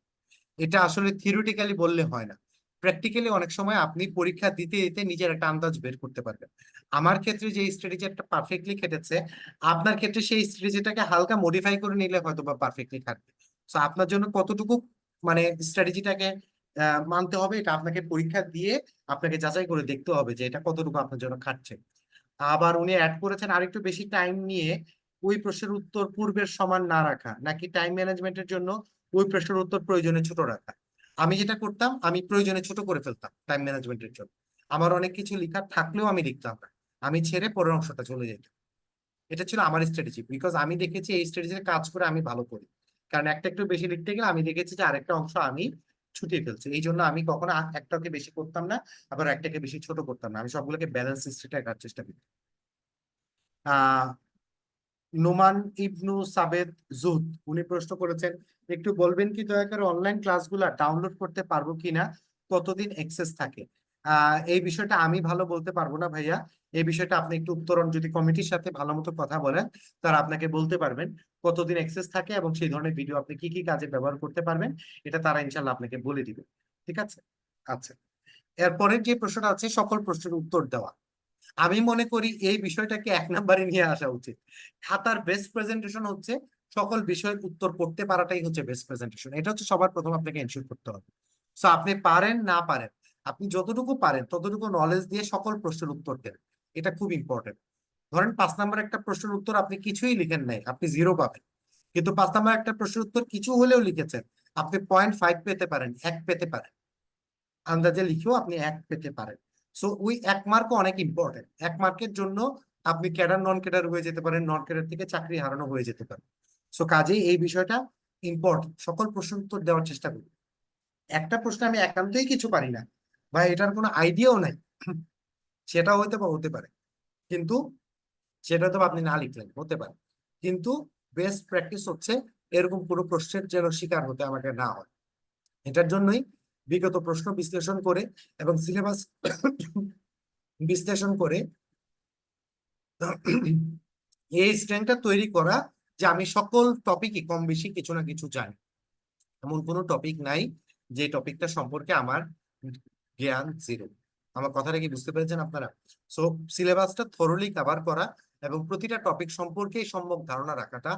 S2: এটা আসলে থিওরিটিক্যালি বললে হয় না, প্র্যাকটিক্যালি অনেক সময় আপনি পরীক্ষা দিতে দিতে নিজের একটা আন্দাজ বের করতে পারবেন। আমার ক্ষেত্রে যে স্ট্র্যাটেজিটা পারফেক্টলি খেটেছে, আপনার ক্ষেত্রে সেই স্ট্র্যাটেজিটাকে হালকা মডিফাই করে নিলে হয়তো বা পারফেক্টলি খাটবে। তো আপনার জন্য কতটুকু মানে স্ট্র্যাটেজিটাকে মানতে হবে, এটা আপনাকে পরীক্ষা দিয়ে আপনাকে যাচাই করে দেখতে হবে যে এটা কতটুকু আপনার জন্য খাটছে। আবার উনি অ্যাড করেছেন আরেকটু বেশি টাইম নিয়ে ওই প্রশ্নের উত্তর পূর্বের সমান না রাখা, নাকি টাইম ম্যানেজমেন্টের জন্য ওই প্রশ্নের উত্তর প্রয়োজনে ছোট রাখা। আমি যেটা করতাম, আমি প্রয়োজনে ছোট করে ফেলতাম টাইম ম্যানেজমেন্টের জন্য, আমার অনেক কিছু লেখা থাকলেও আমি লিখতাম না, আমি ছেড়ে পরের অংশটা চলে যেতাম। এটা ছিল আমার স্ট্র্যাটেজি, বিকজ আমি দেখেছি এই স্ট্র্যাটেজির কাজ করে আমি ভালো করি। কারণ একটা একটু বেশি লিখতে গেলে আমি দেখেছি যে আরেকটা অংশ আমি ছুটিয়ে ফেলছি, এই জন্য আমি কখনো একটাকে বেশি করতাম না, আবার একটাকে বেশি ছোট করতাম না, আমি সবগুলোকে ব্যালেন্স সিস্টেমে রাখার চেষ্টা করি। আহ নোমান ইবনু সাবেদ জুদ উনি প্রশ্ন করেছেন, একটু বলবেন কি দয়া করে অনলাইন ক্লাসগুলা ডাউনলোড করতে পারবো কিনা, কতদিন অ্যাক্সেস থাকে? এই বিষয়টা আমি ভালো বলতে পারবো না ভাইয়া, এই বিষয়টা আপনি একটু উত্তরণ যদি কমিটির সাথে ভালো মতো কথা বলেন তারা আপনাকে বলতে পারবেন কতদিন অ্যাক্সেস থাকে এবং সেই ধরনের ভিডিও আপনি কি কি কাজে ব্যবহার করতে পারবেন, এটা তারা ইনশাল্লাহ আপনাকে বলে দিবে। ঠিক আছে, আচ্ছা, এরপরের যে প্রশ্নটা আছে সকল প্রশ্নের উত্তর দেওয়া, আমি মনে করি এই বিষয়টাকে 1 নম্বরে নিয়ে আসা উচিত। খাতার বেস্ট প্রেজেন্টেশন হচ্ছে সকল বিষয়ের উত্তর করতে পারাটাই হচ্ছে বেস্ট প্রেজেন্টেশন, এটা হচ্ছে সবার প্রথম আপনাকে এনশিওর করতে হবে। সো আপনি পারেন না পারেন, আপনি যতটুকু পারেন ততটুকু নলেজ দিয়ে সকল প্রশ্নের উত্তর দেন, এটা খুব ইম্পর্টেন্ট। ধরেন 5 নম্বর একটা প্রশ্নের উত্তর আপনি কিছুই লিখেন নাই, আপনি 0 পাবেন। কিন্তু 5 নম্বর একটা প্রশ্নের উত্তর কিছু হলেও লিখেছেন, আপনি 0.5 পেতে পারেন, 1 পেতে পারেন। আন্দাজে লিখেও আপনি 1 পেতে পারেন। সো ওই 1 মার্কও অনেক ইম্পর্টেন্ট। 1 মার্কের জন্য আপনি ক্যাডার নন ক্যাডার হয়ে যেতে পারেন, নন ক্যাডার থেকে চাকরি হারানো হয়ে যেতে পারে। সো কাজেই এই বিষয়টা ইম্পর্টেন্ট, সকল প্রশ্নের উত্তর দেওয়ার চেষ্টা করি। একটা প্রশ্ন আমি একান্তই কিছু পারি না বা এটার কোনো আইডিয়াও নাই, সেটাও হতে পারে, কিন্তু সেটা তো আপনি না লিখলেন, হতে পারে, কিন্তু বেস্ট প্র্যাকটিস হচ্ছে এরকম কোনো প্রশ্নের যেন শিকার হতে আমাকে না হয়। এটার জন্যই বিগত প্রশ্ন বিশ্লেষণ করে এবং সিলেবাস বিশ্লেষণ করে এই স্ট্রেংথটা তৈরি করা যে আমি সকল টপিকই কম বেশি কিছু না কিছু জানি। এমন কোনো টপিক নাই যে টপিকটা সম্পর্কে আমার জ্ঞান জিরো। আমার কথাটা কি বুঝতে পেরেছেন আপনারা? সো সিলেবাসটা থরলি কভার করা এবং প্রতিটা টপিক সম্পর্কে সম্যক ধারণা রাখাটা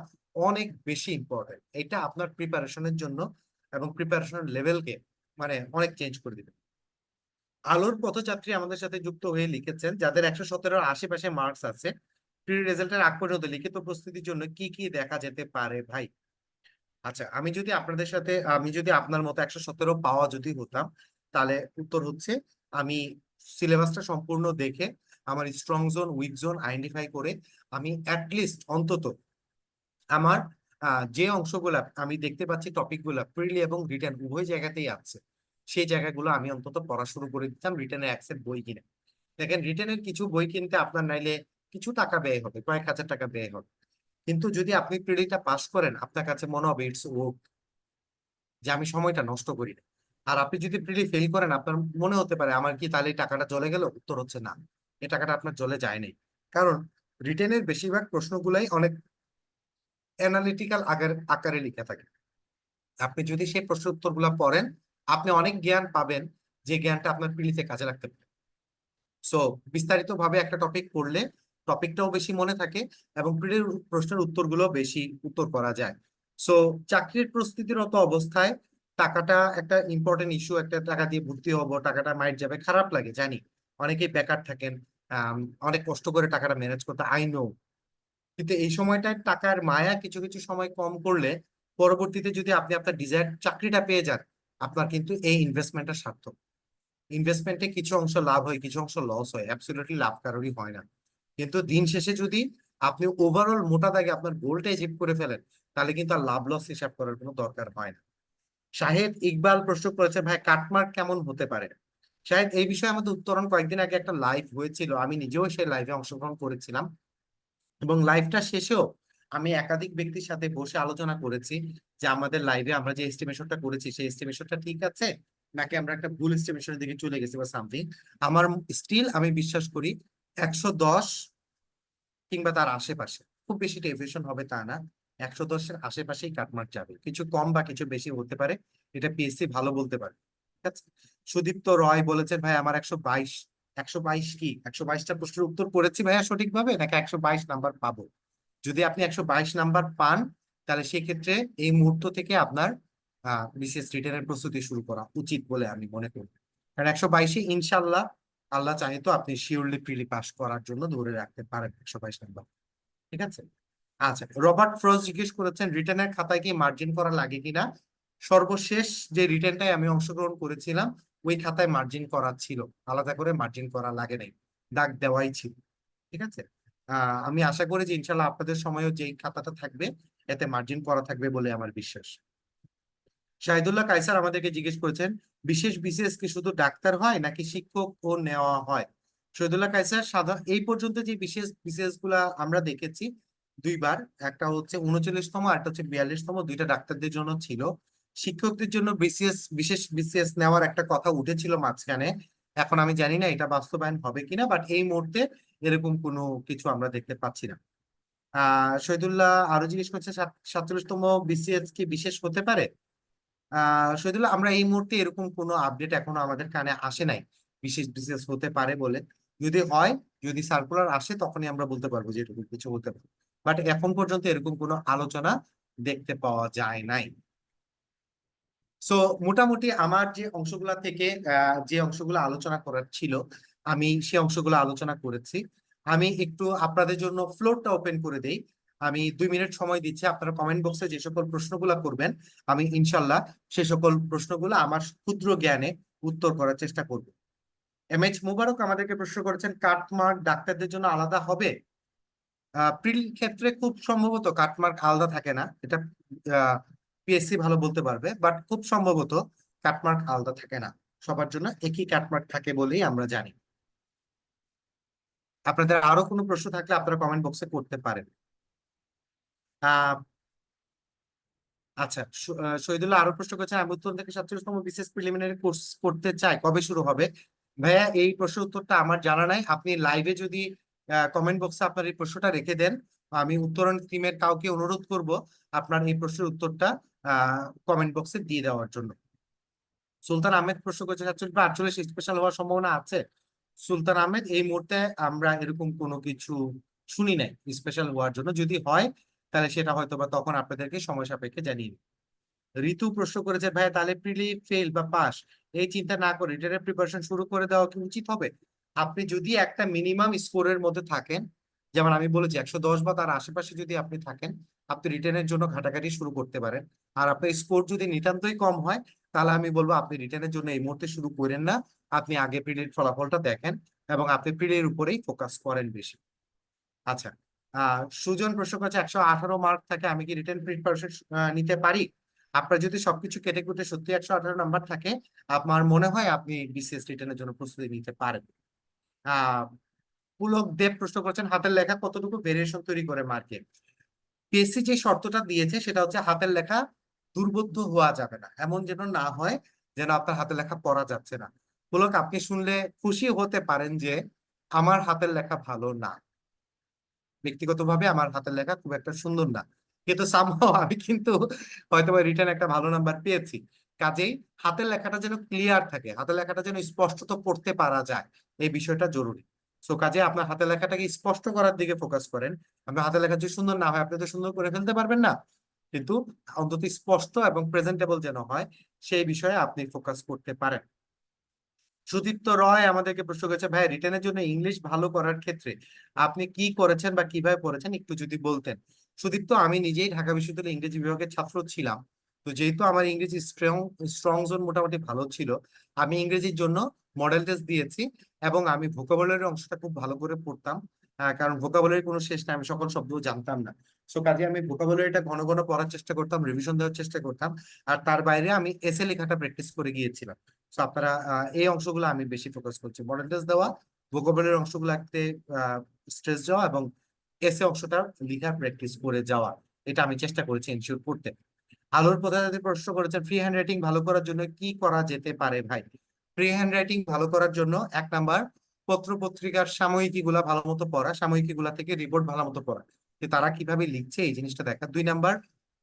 S2: অনেক বেশি ইম্পর্টেন্ট। এটা আপনার প্রিপারেশনের জন্য এবং প্রিপারেশনের লেভেলকে মানে অনেক চেঞ্জ করে দিবে। আলোর পথযাত্রী আমাদের সাথে যুক্ত হয়ে লিখেছেন, যাদের 117-র আশেপাশে মার্কস আছে, প্রি রেজাল্টের আগ পর্যন্ত লিখিত প্রস্তুতির জন্য কি কি দেখা যেতে পারে ভাই? আচ্ছা, আমি যদি আপনার মতো 117 পাওয়া যদি হতাম, তাহলে উত্তর হচ্ছে আমি সিলেবাসটা সম্পূর্ণ দেখে আমার strong zone week zone identify করে আমি অ্যাটলিস্ট অন্তত আমার যে অংশগুলা আমি দেখতে পাচ্ছি টপিকগুলা প্রিলি এবং রিটেন উভয় জায়গাতেই আছে, সেই জায়গাগুলো আমি অন্তত পড়া শুরু করে দিতাম রিটেনের অ্যাক্সেপ্ট বই কিনে। দেখেন, রিটেনের কিছু বই কিনতে আপনার নাইলে কিছু টাকা ব্যয় হবে, কয়েক হাজার টাকা ব্যয় হবে, কিন্তু যদি আপনি প্রিলিটা পাস করেন আপনার কাছে মনে হবে ইটস ও, যে আমি সময়টা নষ্ট করি না। আর আপনি যদি প্রিলি ফেল করেন আপনার মনে হতে পারে আমার কি তাহলে এই টাকাটা জলে গেল, উত্তর হচ্ছে না, এই টাকাটা আপনার জলে যায় নাই। কারণ রিটেনের বেশিরভাগ প্রশ্নগুলাই অনেক অ্যানালিটিক্যাল আকারে লিখা থাকে। আপনি যদি সেই প্রশ্ন উত্তরগুলো পড়েন আপনি অনেক জ্ঞান পাবেন, যে জ্ঞানটা আপনার প্রিলিতে কাজে লাগতে পারে। সো বিস্তারিত ভাবে একটা টপিক পড়লে টপিকটাও বেশি মনে থাকে এবং প্রিলির প্রশ্নের উত্তরগুলো বেশি উত্তর করা যায়। সো চাকরির প্রস্তুতিরত অবস্থায় টাকাটা একটা ইম্পর্টেন্ট ইস্যু। একটা টাকা দিয়ে ভর্তি হবো, টাকাটা মাইট যাবে, খারাপ লাগে জানি, অনেকেই বেকার থাকেন, অনেক কষ্ট করে টাকাটা ম্যানেজ করতে, আই নো। কিন্তু এই সময়টায় টাকার মায়া কিছু কিছু সময় কম করলে পরবর্তীতে যদি আপনি আপনার ডিজায়ার চাকরিটা পেয়ে যান, আপনার কিন্তু এই ইনভেস্টমেন্টটা সার্থক। ইনভেস্টমেন্টে কিছু অংশ লাভ হয়, কিছু অংশ লস হয়, অ্যাবসলিউটলি লাভ কারোরই হয় না। কিন্তু দিন শেষে যদি আপনি ওভারঅল মোটা দাগে আপনার গোলটা অ্যাচিভ করে ফেলেন, তাহলে কিন্তু আর লাভ লস হিসাব করার কোনো দরকার হয় না। শাহেদ ইকবাল প্রশ্ন করেছে, ভাই কাটমার্ক কেমন হতে পারে? শাহেদ, এই বিষয়ে আমাদের উত্তরণ কয়েকদিন আগে একটা লাইভ হয়েছিল, আমি নিজেও সেই লাইভে অংশগ্রহণ করেছিলাম এবং লাইভটা শেষেও আমি একাধিক ব্যক্তির সাথে বসে আলোচনা করেছি যে আমাদের লাইভে আমরা যে এস্টিমেশনটা করেছি সেই এস্টিমেশনটা ঠিক আছে নাকি আমরা একটা ভুল এস্টিমেশনের দিকে চলে গেছি বা সামথিং। আমার স্টিল আমি বিশ্বাস করি 110 কিংবা তার আশেপাশে, খুব বেশি ডেভিয়েশন হবে তা না, 110-এর আশেপাশেই কাটমার্ক যাবে, কিছু কম বা কিছু বেশি হতে পারে, এটা পিএসসি ভালো বলতে পারে। ঠিক আছে। সুদীপ্ত রয় বলেছেন, ভাই আমার 122। 122 কি 122টা প্রশ্নের উত্তর করেছি ভাইয়া সঠিকভাবে, নাকি 122 নাম্বার পাবো? যদি আপনি 122 নাম্বার পান, তাহলে সেক্ষেত্রে এই মুহূর্ত থেকে আপনার বিসিএস রিটেনের প্রস্তুতি শুরু করা উচিত বলে আমি মনে করি। কারণ 122-এ ইনশাল্লাহ আল্লাহ চাহে তো আপনি শিওরলি প্রিলি পাস করার জন্য ধরে রাখতে পারেন 122 নাম্বার। ঠিক আছে। আচ্ছা, রবার্ট ফ্রোজ জিজ্ঞেস করেছেন রিটেনের খাতায় কি মার্জিন করা লাগে কিনা। সর্বশেষ যে রিটেনটাই আমি অংশগ্রহণ করেছিলাম ওই খাতায় মার্জিন করা ছিল, আলাদা করে মার্জিন করা লাগে নাই, দাগ দেওয়াই ছিল। ঠিক আছে। আমি আশা করি যে ইনশাল্লাহ আপনাদের সময়ও যেই খাতাটা থাকবে এতে মার্জিন করা থাকবে বলে আমার বিশ্বাস। শাহিদুল্লাহ কায়সার আমাদেরকে জিজ্ঞেস করেছেন, বিশেষ বিসিএস কি শুধু ডাক্তার হয় নাকি শিক্ষক ও নেওয়া হয়? শহীদুল্লাহ কায়সার, সাধারণ এই পর্যন্ত যে বিশেষ বিসিএস গুলা আমরা দেখেছি দুইবার, একটা হচ্ছে 39তম আর একটা হচ্ছে 42তম, দুইটা ডাক্তারদের জন্য ছিল। শিক্ষকদের জন্য বিশেষ বিসিএস নেওয়ার একটা কথা উঠেছিল মাঝখানে, এখন আমি জানি না এটা বাস্তবায়ন হবে কিনা, বাট এই মুহূর্তে এরকম কোনো কিছু আমরা দেখতে পাচ্ছি না। শহীদুল্লাহ আরো জিজ্ঞেস করছে, 47তম বিসিএস কি বিশেষ হতে পারে? শহীদুল্লাহ, আমরা এই মুহূর্তে এরকম কোনো আপডেট এখনো আমাদের কানে আসে নাই বিশেষ বিশেষ হতে পারে বলে। যদি হয়, যদি সার্কুলার আসে তখনই আমরা বলতে পারবো যে এরকম কিছু হতে পারে, বাট এখন পর্যন্ত এরকম কোনো আলোচনা দেখতে পাওয়া যায় নাই। সো মোটামুটি আমার যে অংশগুলা থেকে যে অংশগুলো আলোচনা করার ছিল আমি সে অংশগুলো আলোচনা করেছি। আমি একটু আপনাদের জন্য ফ্লোরটা ওপেন করে দেই। আমি 2 মিনিট সময় দিচ্ছি, আপনারা কমেন্ট বক্সে যে সকল প্রশ্নগুলো করবেন আমি ইনশাল্লাহ সে সকল প্রশ্নগুলো আমার ক্ষুদ্র জ্ঞানে উত্তর করার চেষ্টা করব। MH মুবারক আমাদেরকে প্রশ্ন করেছেন, কাটমার্ক ডাক্তারদের জন্য আলাদা হবে? প্রিল ক্ষেত্রে খুব সম্ভবত কাটমার্ক আলাদা থাকে না, এটা পিএসসি ভালো বলতে পারবে, বাট খুব সম্ভবত কাটমার্ক আলাদা থাকে না, সবার জন্য একই কাটমার্ক থাকে বলেই আমরা জানি। আপনাদের আরো কোনো প্রশ্ন থাকলে আপনারা কমেন্ট বক্সে করতে পারেন। আহ আচ্ছা, শহীদুল্লাহ আরো প্রশ্ন করেছেন, আমি উত্তর থেকে 47তম বিসিএস প্রিলিমিনারি কোর্স করতে চাই, কবে শুরু হবে? ভাইয়া এই প্রশ্নের উত্তরটা আমার জানা নাই, আপনি লাইভে যদি কমেন্ট বক্সে আপনার এই প্রশ্নটা রেখে দেন, আমি উত্তরণ টিমের কাউকে অনুরোধ করব আপনার এই প্রশ্নের উত্তরটা কমেন্ট বক্সে দিয়ে দেওয়ার জন্য। সুলতান আহমেদ প্রশ্ন করেছে 47 বা 48 স্পেশাল হওয়ার সম্ভাবনা আছে? সুলতান আহমেদ, এই মুহূর্তে আমরা এরকম কোনো কিছু শুনি নাই স্পেশাল হওয়ার জন্য, যদি হয় তাহলে সেটা হয়তো বা তখন আপনাদেরকে সময় সাপেক্ষে জানিয়ে দিই। ঋতু প্রশ্ন করেছে, ভাই তাহলে প্রিলি ফেল বা পাস এই চিন্তা না করে রিটেনের প্রিপারেশন শুরু করে দেওয়া কি উচিত হবে? আপনি যদি একটা মিনিমাম স্কোরের মধ্যে থাকেন, যেমন আমি বলেছি 110 বা তার আশেপাশে যদি আপনি থাকেন, আপনি রিটেনের জন্য ঘাটাঘাটি শুরু করতে পারেন। আর আপনার স্কোর যদি নিতান্তই কম হয়, তাহলে আমি বলবো আপনি রিটেনের জন্য এই মুহূর্তে শুরু করেন না, আপনি আগে প্রিলির ফলাফলটা দেখেন এবং আপনি প্রিলির উপরেই ফোকাস করেন বেশি। আচ্ছা, সুজন প্রশ্ন করেছে 118 মার্ক থাকে, আমি কি রিটেন প্রিপারেশন নিতে পারি? আপনার যদি সবকিছু কেটে কুটে সত্যি 118 নাম্বার থাকে, আমার মনে হয় আপনি বিসিএস রিটেনের জন্য প্রস্তুতি নিতে পারেন। আহ পুলক দেব প্রশ্ন করেছেন, হাতের লেখা কতটুকু ভেরিয়েশন তৈরি করে মার্কে? পিএসসি যে শর্তটা দিয়েছে সেটা হচ্ছে হাতের লেখা দুর্বোধ্য হওয়া যাবে না, এমন যেন না হয় যেন আপনার হাতের লেখা পড়া যাচ্ছে না। পুলক, আপনি শুনলে খুশি হতে পারেন যে আমার হাতের লেখা ভালো না, ব্যক্তিগতভাবে আমার হাতের লেখা খুব একটা সুন্দর না, কিন্তু সামহাও আমি কিন্তু হয়তো রিটার্ন একটা ভালো নাম্বার পেয়েছি। কাজেই হাতের লেখাটা যেন ক্লিয়ার থাকে, হাতের লেখাটা যেন স্পষ্টত পড়তে পারা যায়, এই বিষয়টা জরুরি। সো কাজে আপনার হাতের লেখাটাকে স্পষ্ট করার দিকে ফোকাস করেন। আপনার হাতের লেখা যদি সুন্দর না হয়, আপনি তো সুন্দর করে ফেলতে পারবেন না, কিন্তু অন্তত স্পষ্ট এবং প্রেজেন্টেবল যেন হয়, সেই বিষয়ে আপনি ফোকাস করতে পারেন। সুদীপ্ত রয় আমাদেরকে প্রশ্ন করেছে, ভাই রিটেনের জন্য ইংলিশ ভালো করার ক্ষেত্রে আপনি কি করেছেন বা কিভাবে পড়েছেন একটু যদি বলতেন। সুদীপ্ত, আমি নিজেই ঢাকা বিশ্ববিদ্যালয়ের ইংরেজি বিভাগের ছাত্র ছিলাম, তো যেহেতু আমার ইংরেজি স্ট্রং জোন মোটামুটি ভালো ছিল, আমি ইংরেজির জন্য মডেল টেস্ট দিয়েছি এবং আমি ভোকাবুলারি অংশটা খুব ভালো করে পড়তাম, কারণ ভোকাবুলারি কোনো শেষ নাই, আমি সকল শব্দ জানতাম না। সো কাজে আমি ভোকাবুলারিটা ঘন ঘন পড়ার চেষ্টা করতাম, রিভিশন দেওয়ার চেষ্টা করতাম, আর তার বাইরে আমি এসএ লেখাটা প্র্যাকটিস করে গিয়েছিলাম। তো আপনারা এই অংশগুলো আমি বেশি ফোকাস করছি, মডেল টেস্ট দেওয়া, ভোকাবুলারি অংশগুলোতে স্ট্রেস দেওয়া এবং এসে অংশটা লেখা প্র্যাকটিস করে যাওয়া, এটা আমি চেষ্টা করেছি এনশিওর করতে। আলোর প্রধানমন্ত্রী প্রশ্ন করেছেন, ফ্রি হ্যান্ড রাইটিং ভালো করার জন্য কি করা যেতে পারে ভাই? ফ্রি হ্যান্ড রাইটিং ভালো করার জন্য 1 নাম্বার, পত্র পত্রিকার সাময়িকীগুলা ভালো মতো পড়া, সাময়িকীগুলা থেকে রিপোর্ট ভালো মতো পড়া, যে তারা কিভাবে লিখছে এই জিনিসটা দেখা। 2 নাম্বার,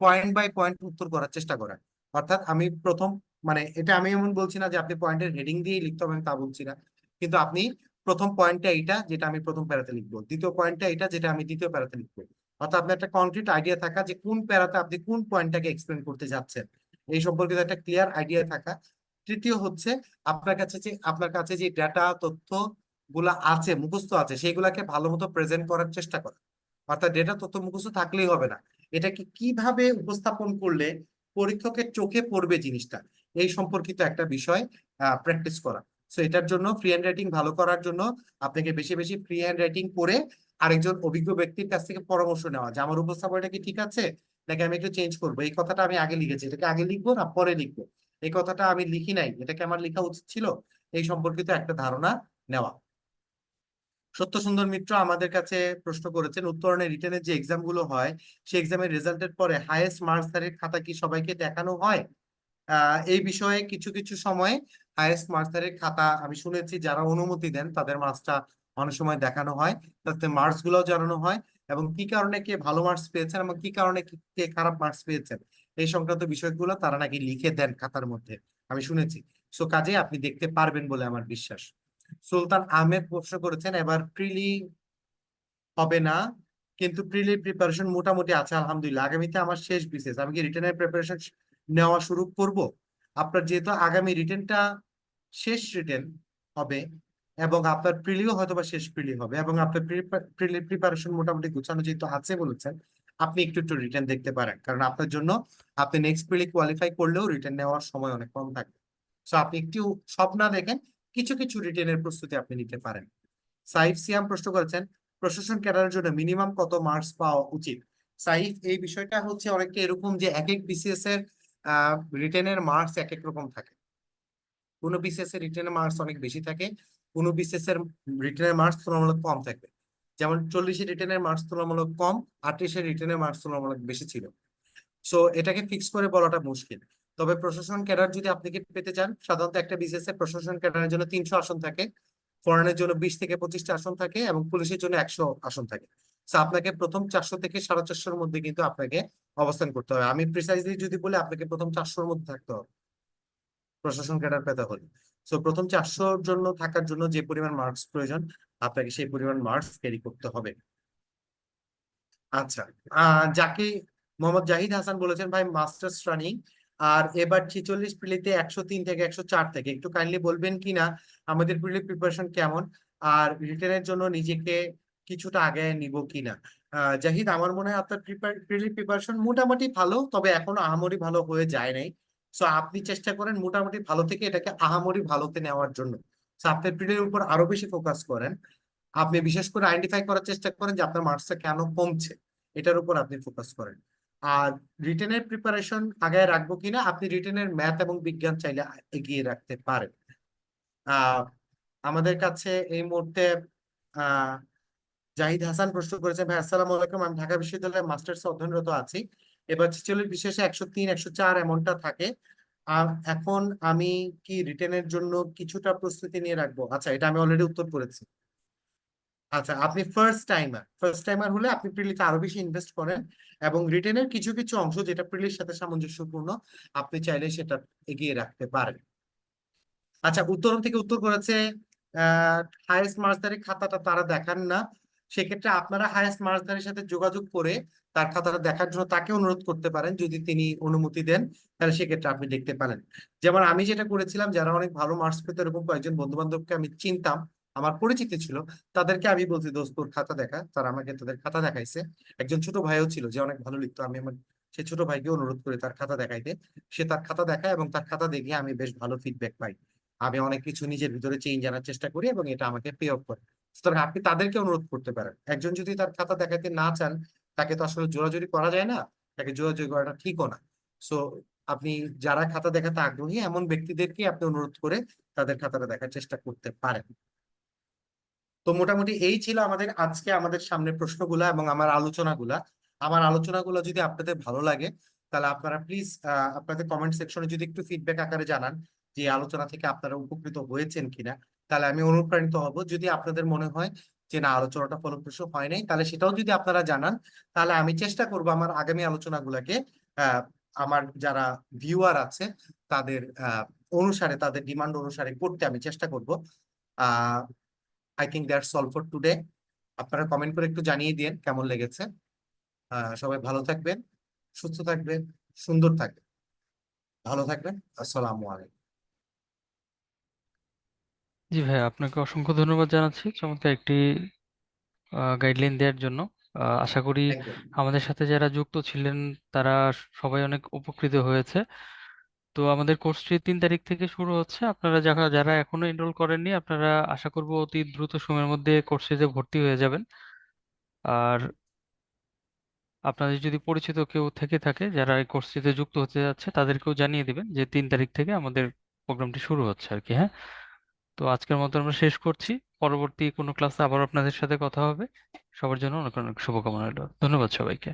S2: পয়েন্ট বাই পয়েন্ট উত্তর করার চেষ্টা করা। অর্থাৎ আমি প্রথম, মানে এটা আমি এমন বলছি না যে আপনি পয়েন্টের হেডিং দিয়েই লিখতে হবে, আমি তা বলছি না, কিন্তু আপনি প্রথম পয়েন্টটা এইটা যেটা আমি প্রথম প্যারাতে লিখবো, দ্বিতীয় পয়েন্টটা এটা যেটা আমি দ্বিতীয় প্যারাতে লিখবো। অর্থাৎ আপনার একটা কনক্রিট আইডিয়া থাকা যে কোন প্যারাতে আপনি কোন পয়েন্টটাকে এক্সপ্লেন করতে যাচ্ছেন, এই সম্পর্কিত একটা ক্লিয়ার আইডিয়া থাকা। তৃতীয় হচ্ছে আপনার কাছে যে ডাটা তথ্য গুলা আছে, মুখস্থ আছে, সেগুলাকে ভালো মতো প্রেজেন্ট করার চেষ্টা করা। অর্থাৎ ডেটা তথ্য মুখস্থ থাকলেই হবে না, এটাকে কিভাবে উপস্থাপন করলে পরীক্ষকের চোখে পড়বে জিনিসটা, এই সম্পর্কিত একটা বিষয় প্র্যাকটিস করা। সো এটার জন্য ফ্রি হ্যান্ড রাইটিং ভালো করার জন্য আপনাকে বেশি বেশি ফ্রি হ্যান্ড রাইটিং করে আরেকজন অভিজ্ঞ ব্যক্তির কাছ থেকে পরামর্শ নেওয়া, যে আমার উপস্থাপনটা কি ঠিক আছে নাকি আমি একটু চেঞ্জ করবো, এই কথাটা আমি আগে লিখেছি, এটাকে আগে লিখবো না পরে লিখবো, এই কথাটা আমি লিখি নাই, এটাকে আমার লেখা উচিত ছিল, এই সম্পর্কিত একটা ধারণা নেওয়া। সত্য সুন্দর মিত্র আমাদের কাছে প্রশ্ন করেছেন, উত্তরণের রিটেনের যে এক্সাম গুলো হয়, সেই এক্সামের রেজাল্টের পরে হাইয়েস্ট মার্কস ধারীর খাতা কি সবাইকে দেখানো হয়? এই বিষয়ে কিছু কিছু সময় হাইয়েস্ট মার্কসের খাতা আমি শুনেছি যারা অনুমতি দেন তাদের মার্কসটা অনেক সময় দেখানো হয়, তাতে মার্কস গুলোও জানানো হয় এবং কি কারণে কে ভালো মার্কস পেয়েছেন এবং কি কারণে কে খারাপ মার্কস পেয়েছেন, এই সংক্রান্ত বিষয়গুলো তারা নাকি লিখে দেন খাতার মধ্যে, আমি শুনেছি। সো কাজে আপনি দেখতে পারবেন বলে আমার বিশ্বাস। সুলতান আহমেদ প্রশ্ন করেছেন, এবার প্রিলি হবে না, কিন্তু প্রিলি প্রিপারেশন মোটামুটি আছে আলহামদুলিল্লাহ, আগামীতে আমার শেষ বিসিএস, আমি কি রিটেনের প্রিপারেশন নেওয়া শুরু করব? আপনার যেহেতু আগামী রিটেনটা শেষ রিটেন হবে এবং আপনার প্রিলিও হয়তো বা শেষ প্রিলি হবে এবং আপনার প্রিলি প্রিপারেশন মোটামুটি গুছানো যেহেতু আছে বলেছেন, আপনি একটু একটু রিটেন দেখতে পারেন, কারণ আপনার জন্য আপনি নেক্সট প্রিলি কোয়ালিফাই করলেও রিটেন নেওয়ার সময় অনেক কম থাকবে। সো আপনি একটু সব না দেখেন, কিছু কিছু রিটেনের প্রস্তুতি আপনি নিতে পারেন। সাইফ সিয়াম প্রশ্ন করেছেন, প্রশাসন ক্যাডারের জন্য মিনিমাম কত মার্কস পাওয়া উচিত? সাইফ, এই বিষয়টা হচ্ছে অনেকটা এরকম যে এক এক বিসিএস এর রিটেনের মার্কস এক এক রকম থাকে। কোনো বিসিএস এর রিটেনের মার্কস অনেক বেশি থাকে, কোনো বিসিএস এর রিটেনের মার্কস তুলনামূলক কম থাকবে। যেমন 40 রিটেনের মার্কস তুলনামূলক কম, 38 রিটেনের মার্কস তুলনামূলক বেশি ছিল। সো এটাকে ফিক্স করে বলাটা মুশকিল। তবে প্রশাসন ক্যাডার যদি আপনি কি পেতে চান, সাধারণত একটা বিসিএস এর প্রশাসন ক্যাডারের জন্য 300 আসন থাকে, ফরেনের জন্য 20 থেকে 25টা আসন থাকে, এবং পুলিশের জন্য 100 আসন থাকে। সো আপনাকে প্রথম 400 থেকে 450 মধ্যে কিন্তু আপনাকে অবস্থান করতে হবে। আমি প্রিসাইজলি যদি বলি, আপনাকে প্রথম 400 মধ্যে থাকতে হবে প্রশাসন ক্যাডার পেতে হলে। সো প্রথম 400 জন্য থাকার জন্য যে পরিমাণ মার্কস প্রয়োজন, আপনাকে সেই পরিমাণ মার্কস ক্যারি করতে হবে। আচ্ছা, যাকে মোহাম্মদ জাহিদ হাসান বলেছেন, ভাই মাস্টার্স রানিং, আর এবার 46 প্রিলিতে 103 থেকে 104 থেকে, একটু কাইন্ডলি বলবেন কিনা আমাদের প্রিলি প্রিপারেশন কেমন, আর রিটেনের জন্য নিজেকে কিছুটা আগে নিব কিনা? জাহিদ, আমার মনে হয় আপনার প্রিলি প্রিপারেশন মোটামুটি ভালো, তবে এখনো আহামরি ভালো হয়ে যায় নাই। সো আপনি চেষ্টা করেন মোটামুটি ভালো থেকে এটাকে আহামরি ভালোতে নেওয়ার জন্য। সো আপনার প্রিলির উপর আরো বেশি ফোকাস করেন। আপনি বিশেষ করে আইডেন্টিফাই করার চেষ্টা করেন যে আপনার মার্কসটা কেন কমছে, এটার উপর আপনি ফোকাস করেন। আর রিটেনের প্রিপারেশন আগায় রাখবো কিনা, আপনি রিটেনের ম্যাথ এবং বিজ্ঞান চাইলে এগিয়ে রাখতে পারেন। আহ আমাদের কাছে এই মুহূর্তে আহ জাহিদ হাসান প্রশ্ন করেছেন, ভাই আসসালামু আলাইকুম, আমি ঢাকা বিশ্ববিদ্যালয়ে মাস্টার্স অধ্যয়নরত আছি। এবার 46 বিশেষে 103 104 এমনটা থাকে। আর এখন আমি কি রিটেনের জন্য কিছুটা প্রস্তুতি নিয়ে রাখবো? আচ্ছা, এটা আমি অলরেডি উত্তর করেছি। আচ্ছা, আপনি ফার্স্ট টাইমার হলে আপনি প্রিলিতে আরো বেশি ইনভেস্ট করেন, এবং রিটেনের কিছু কিছু অংশ যেটা প্রিলির সাথে সামঞ্জস্যপূর্ণ, আপনি চাইলে সেটা এগিয়ে রাখতে পারেন। আচ্ছা, উত্তরণ থেকে উত্তর করেছে, হায়েস্ট মার্কসধারী খাতাটা তারা দেখান না। সেক্ষেত্রে আপনারা হায়েস্ট মার্কসধারীর সাথে যোগাযোগ করে তার খাতাটা দেখার জন্য তাকে অনুরোধ করতে পারেন, যদি তিনি অনুমতি দেন, তাহলে সেক্ষেত্রে আপনি দেখতে পারেন। যেমন আমি যেটা করেছিলাম, যারা অনেক ভালো মার্কস পেত এরকম কয়েকজন বন্ধু বান্ধবকে আমি চিনতাম, আমার পরিচিত ছিল, তাদেরকে আমি বলছি, দোস্ত তোর খাতা দেখা, তারা আমাকে তাদের খাতা দেখাইছে। একজন ছোট ভাইও ছিল যে অনেক ভালো লিখতো, আমি আমার সে ছোট ভাইকে অনুরোধ করি তার খাতা দেখাইতে। সে তার খাতা দেখায়, এবং তার খাতা দেখে আমি বেশ ভালো ফিডব্যাক পাই। আমি অনেক কিছু নিজের ভিতরে চেঞ্জ আনার চেষ্টা করি, এবং এটা আমাকে পে অফ করে। সুতরাং আপনি তাদেরকে অনুরোধ করতে পারেন। একজন যদি তার খাতা দেখাতে না চান, তাকে তো আসলে জোরাজুরি করা যায় না, তাকে জোরাজুরি করাটা ঠিকও না। সো আপনি যারা খাতা দেখাতে আগ্রহী এমন ব্যক্তিদেরকে আপনি অনুরোধ করে তাদের খাতাটা দেখার চেষ্টা করতে পারেন। তো মোটামুটি এই ছিল আমাদের আজকে আমাদের সামনে প্রশ্নগুলা এবং আমার আলোচনাগুলো যদি আপনাদের ভালো লাগে, তাহলে আপনারা প্লিজ আপনাদের কমেন্ট সেকশনে যদি একটু ফিডব্যাক আকারে জানান যে এই আলোচনা থেকে আপনারা উপকৃত হয়েছেন কিনা, তাহলে আমি অনুপ্রাণিত হব। যদি আপনাদের মনে হয় যে না, আলোচনাটা ফলপ্রসূ হয় নাই, তাহলে সেটাও যদি আপনারা জানান, তাহলে আমি চেষ্টা করব আমার আগামী আলোচনাগুলোকে আহ আমার যারা ভিউয়ার আছে তাদের অনুসারে, তাদের ডিমান্ড অনুসারে করতে আমি চেষ্টা করব। Ah I think that's all for today. আপনারা কমেন্ট করে একটু জানিয়ে দিন কেমন লেগেছে। সবাই ভালো থাকবেন, সুস্থ থাকবেন, সুন্দর থাকবেন। ভালো থাকবেন। আসসালামু আলাইকুম।
S3: জি ভাই, আপনাকে অসংখ্য ধন্যবাদ জানাচ্ছি চমৎকার একটি গাইডলাইন দেওয়ার জন্য। আশা করি
S2: থ্যাংক ইউ।
S3: আমাদের সাথে যারা যুক্ত ছিলেন তারা সবাই অনেক উপকৃত হয়েছে। তো আমাদের কোর্সটি 3 তারিখ থেকে শুরু হচ্ছে। আপনারা যারা যারা এখনো এনরোল করেননি, আপনারা আশা করব অতি দ্রুত সময়ের মধ্যে কোর্সটিতে ভর্তি হয়ে যাবেন। আর আপনাদের যদি পরিচিত কেউ থেকে থাকে যারা এই কোর্সটিতে যুক্ত হতে যাচ্ছে, তাদেরকেও জানিয়ে দিবেন যে 3 তারিখ থেকে আমাদের প্রোগ্রামটি শুরু হচ্ছে আর কি। হ্যাঁ, তো আজকের মতো আমরা শেষ করছি। পরবর্তী কোনো ক্লাসে আবার আপনাদের সাথে কথা হবে। সবার জন্য অনেক অনেক শুভকামনা রইলো। ধন্যবাদ সবাইকে।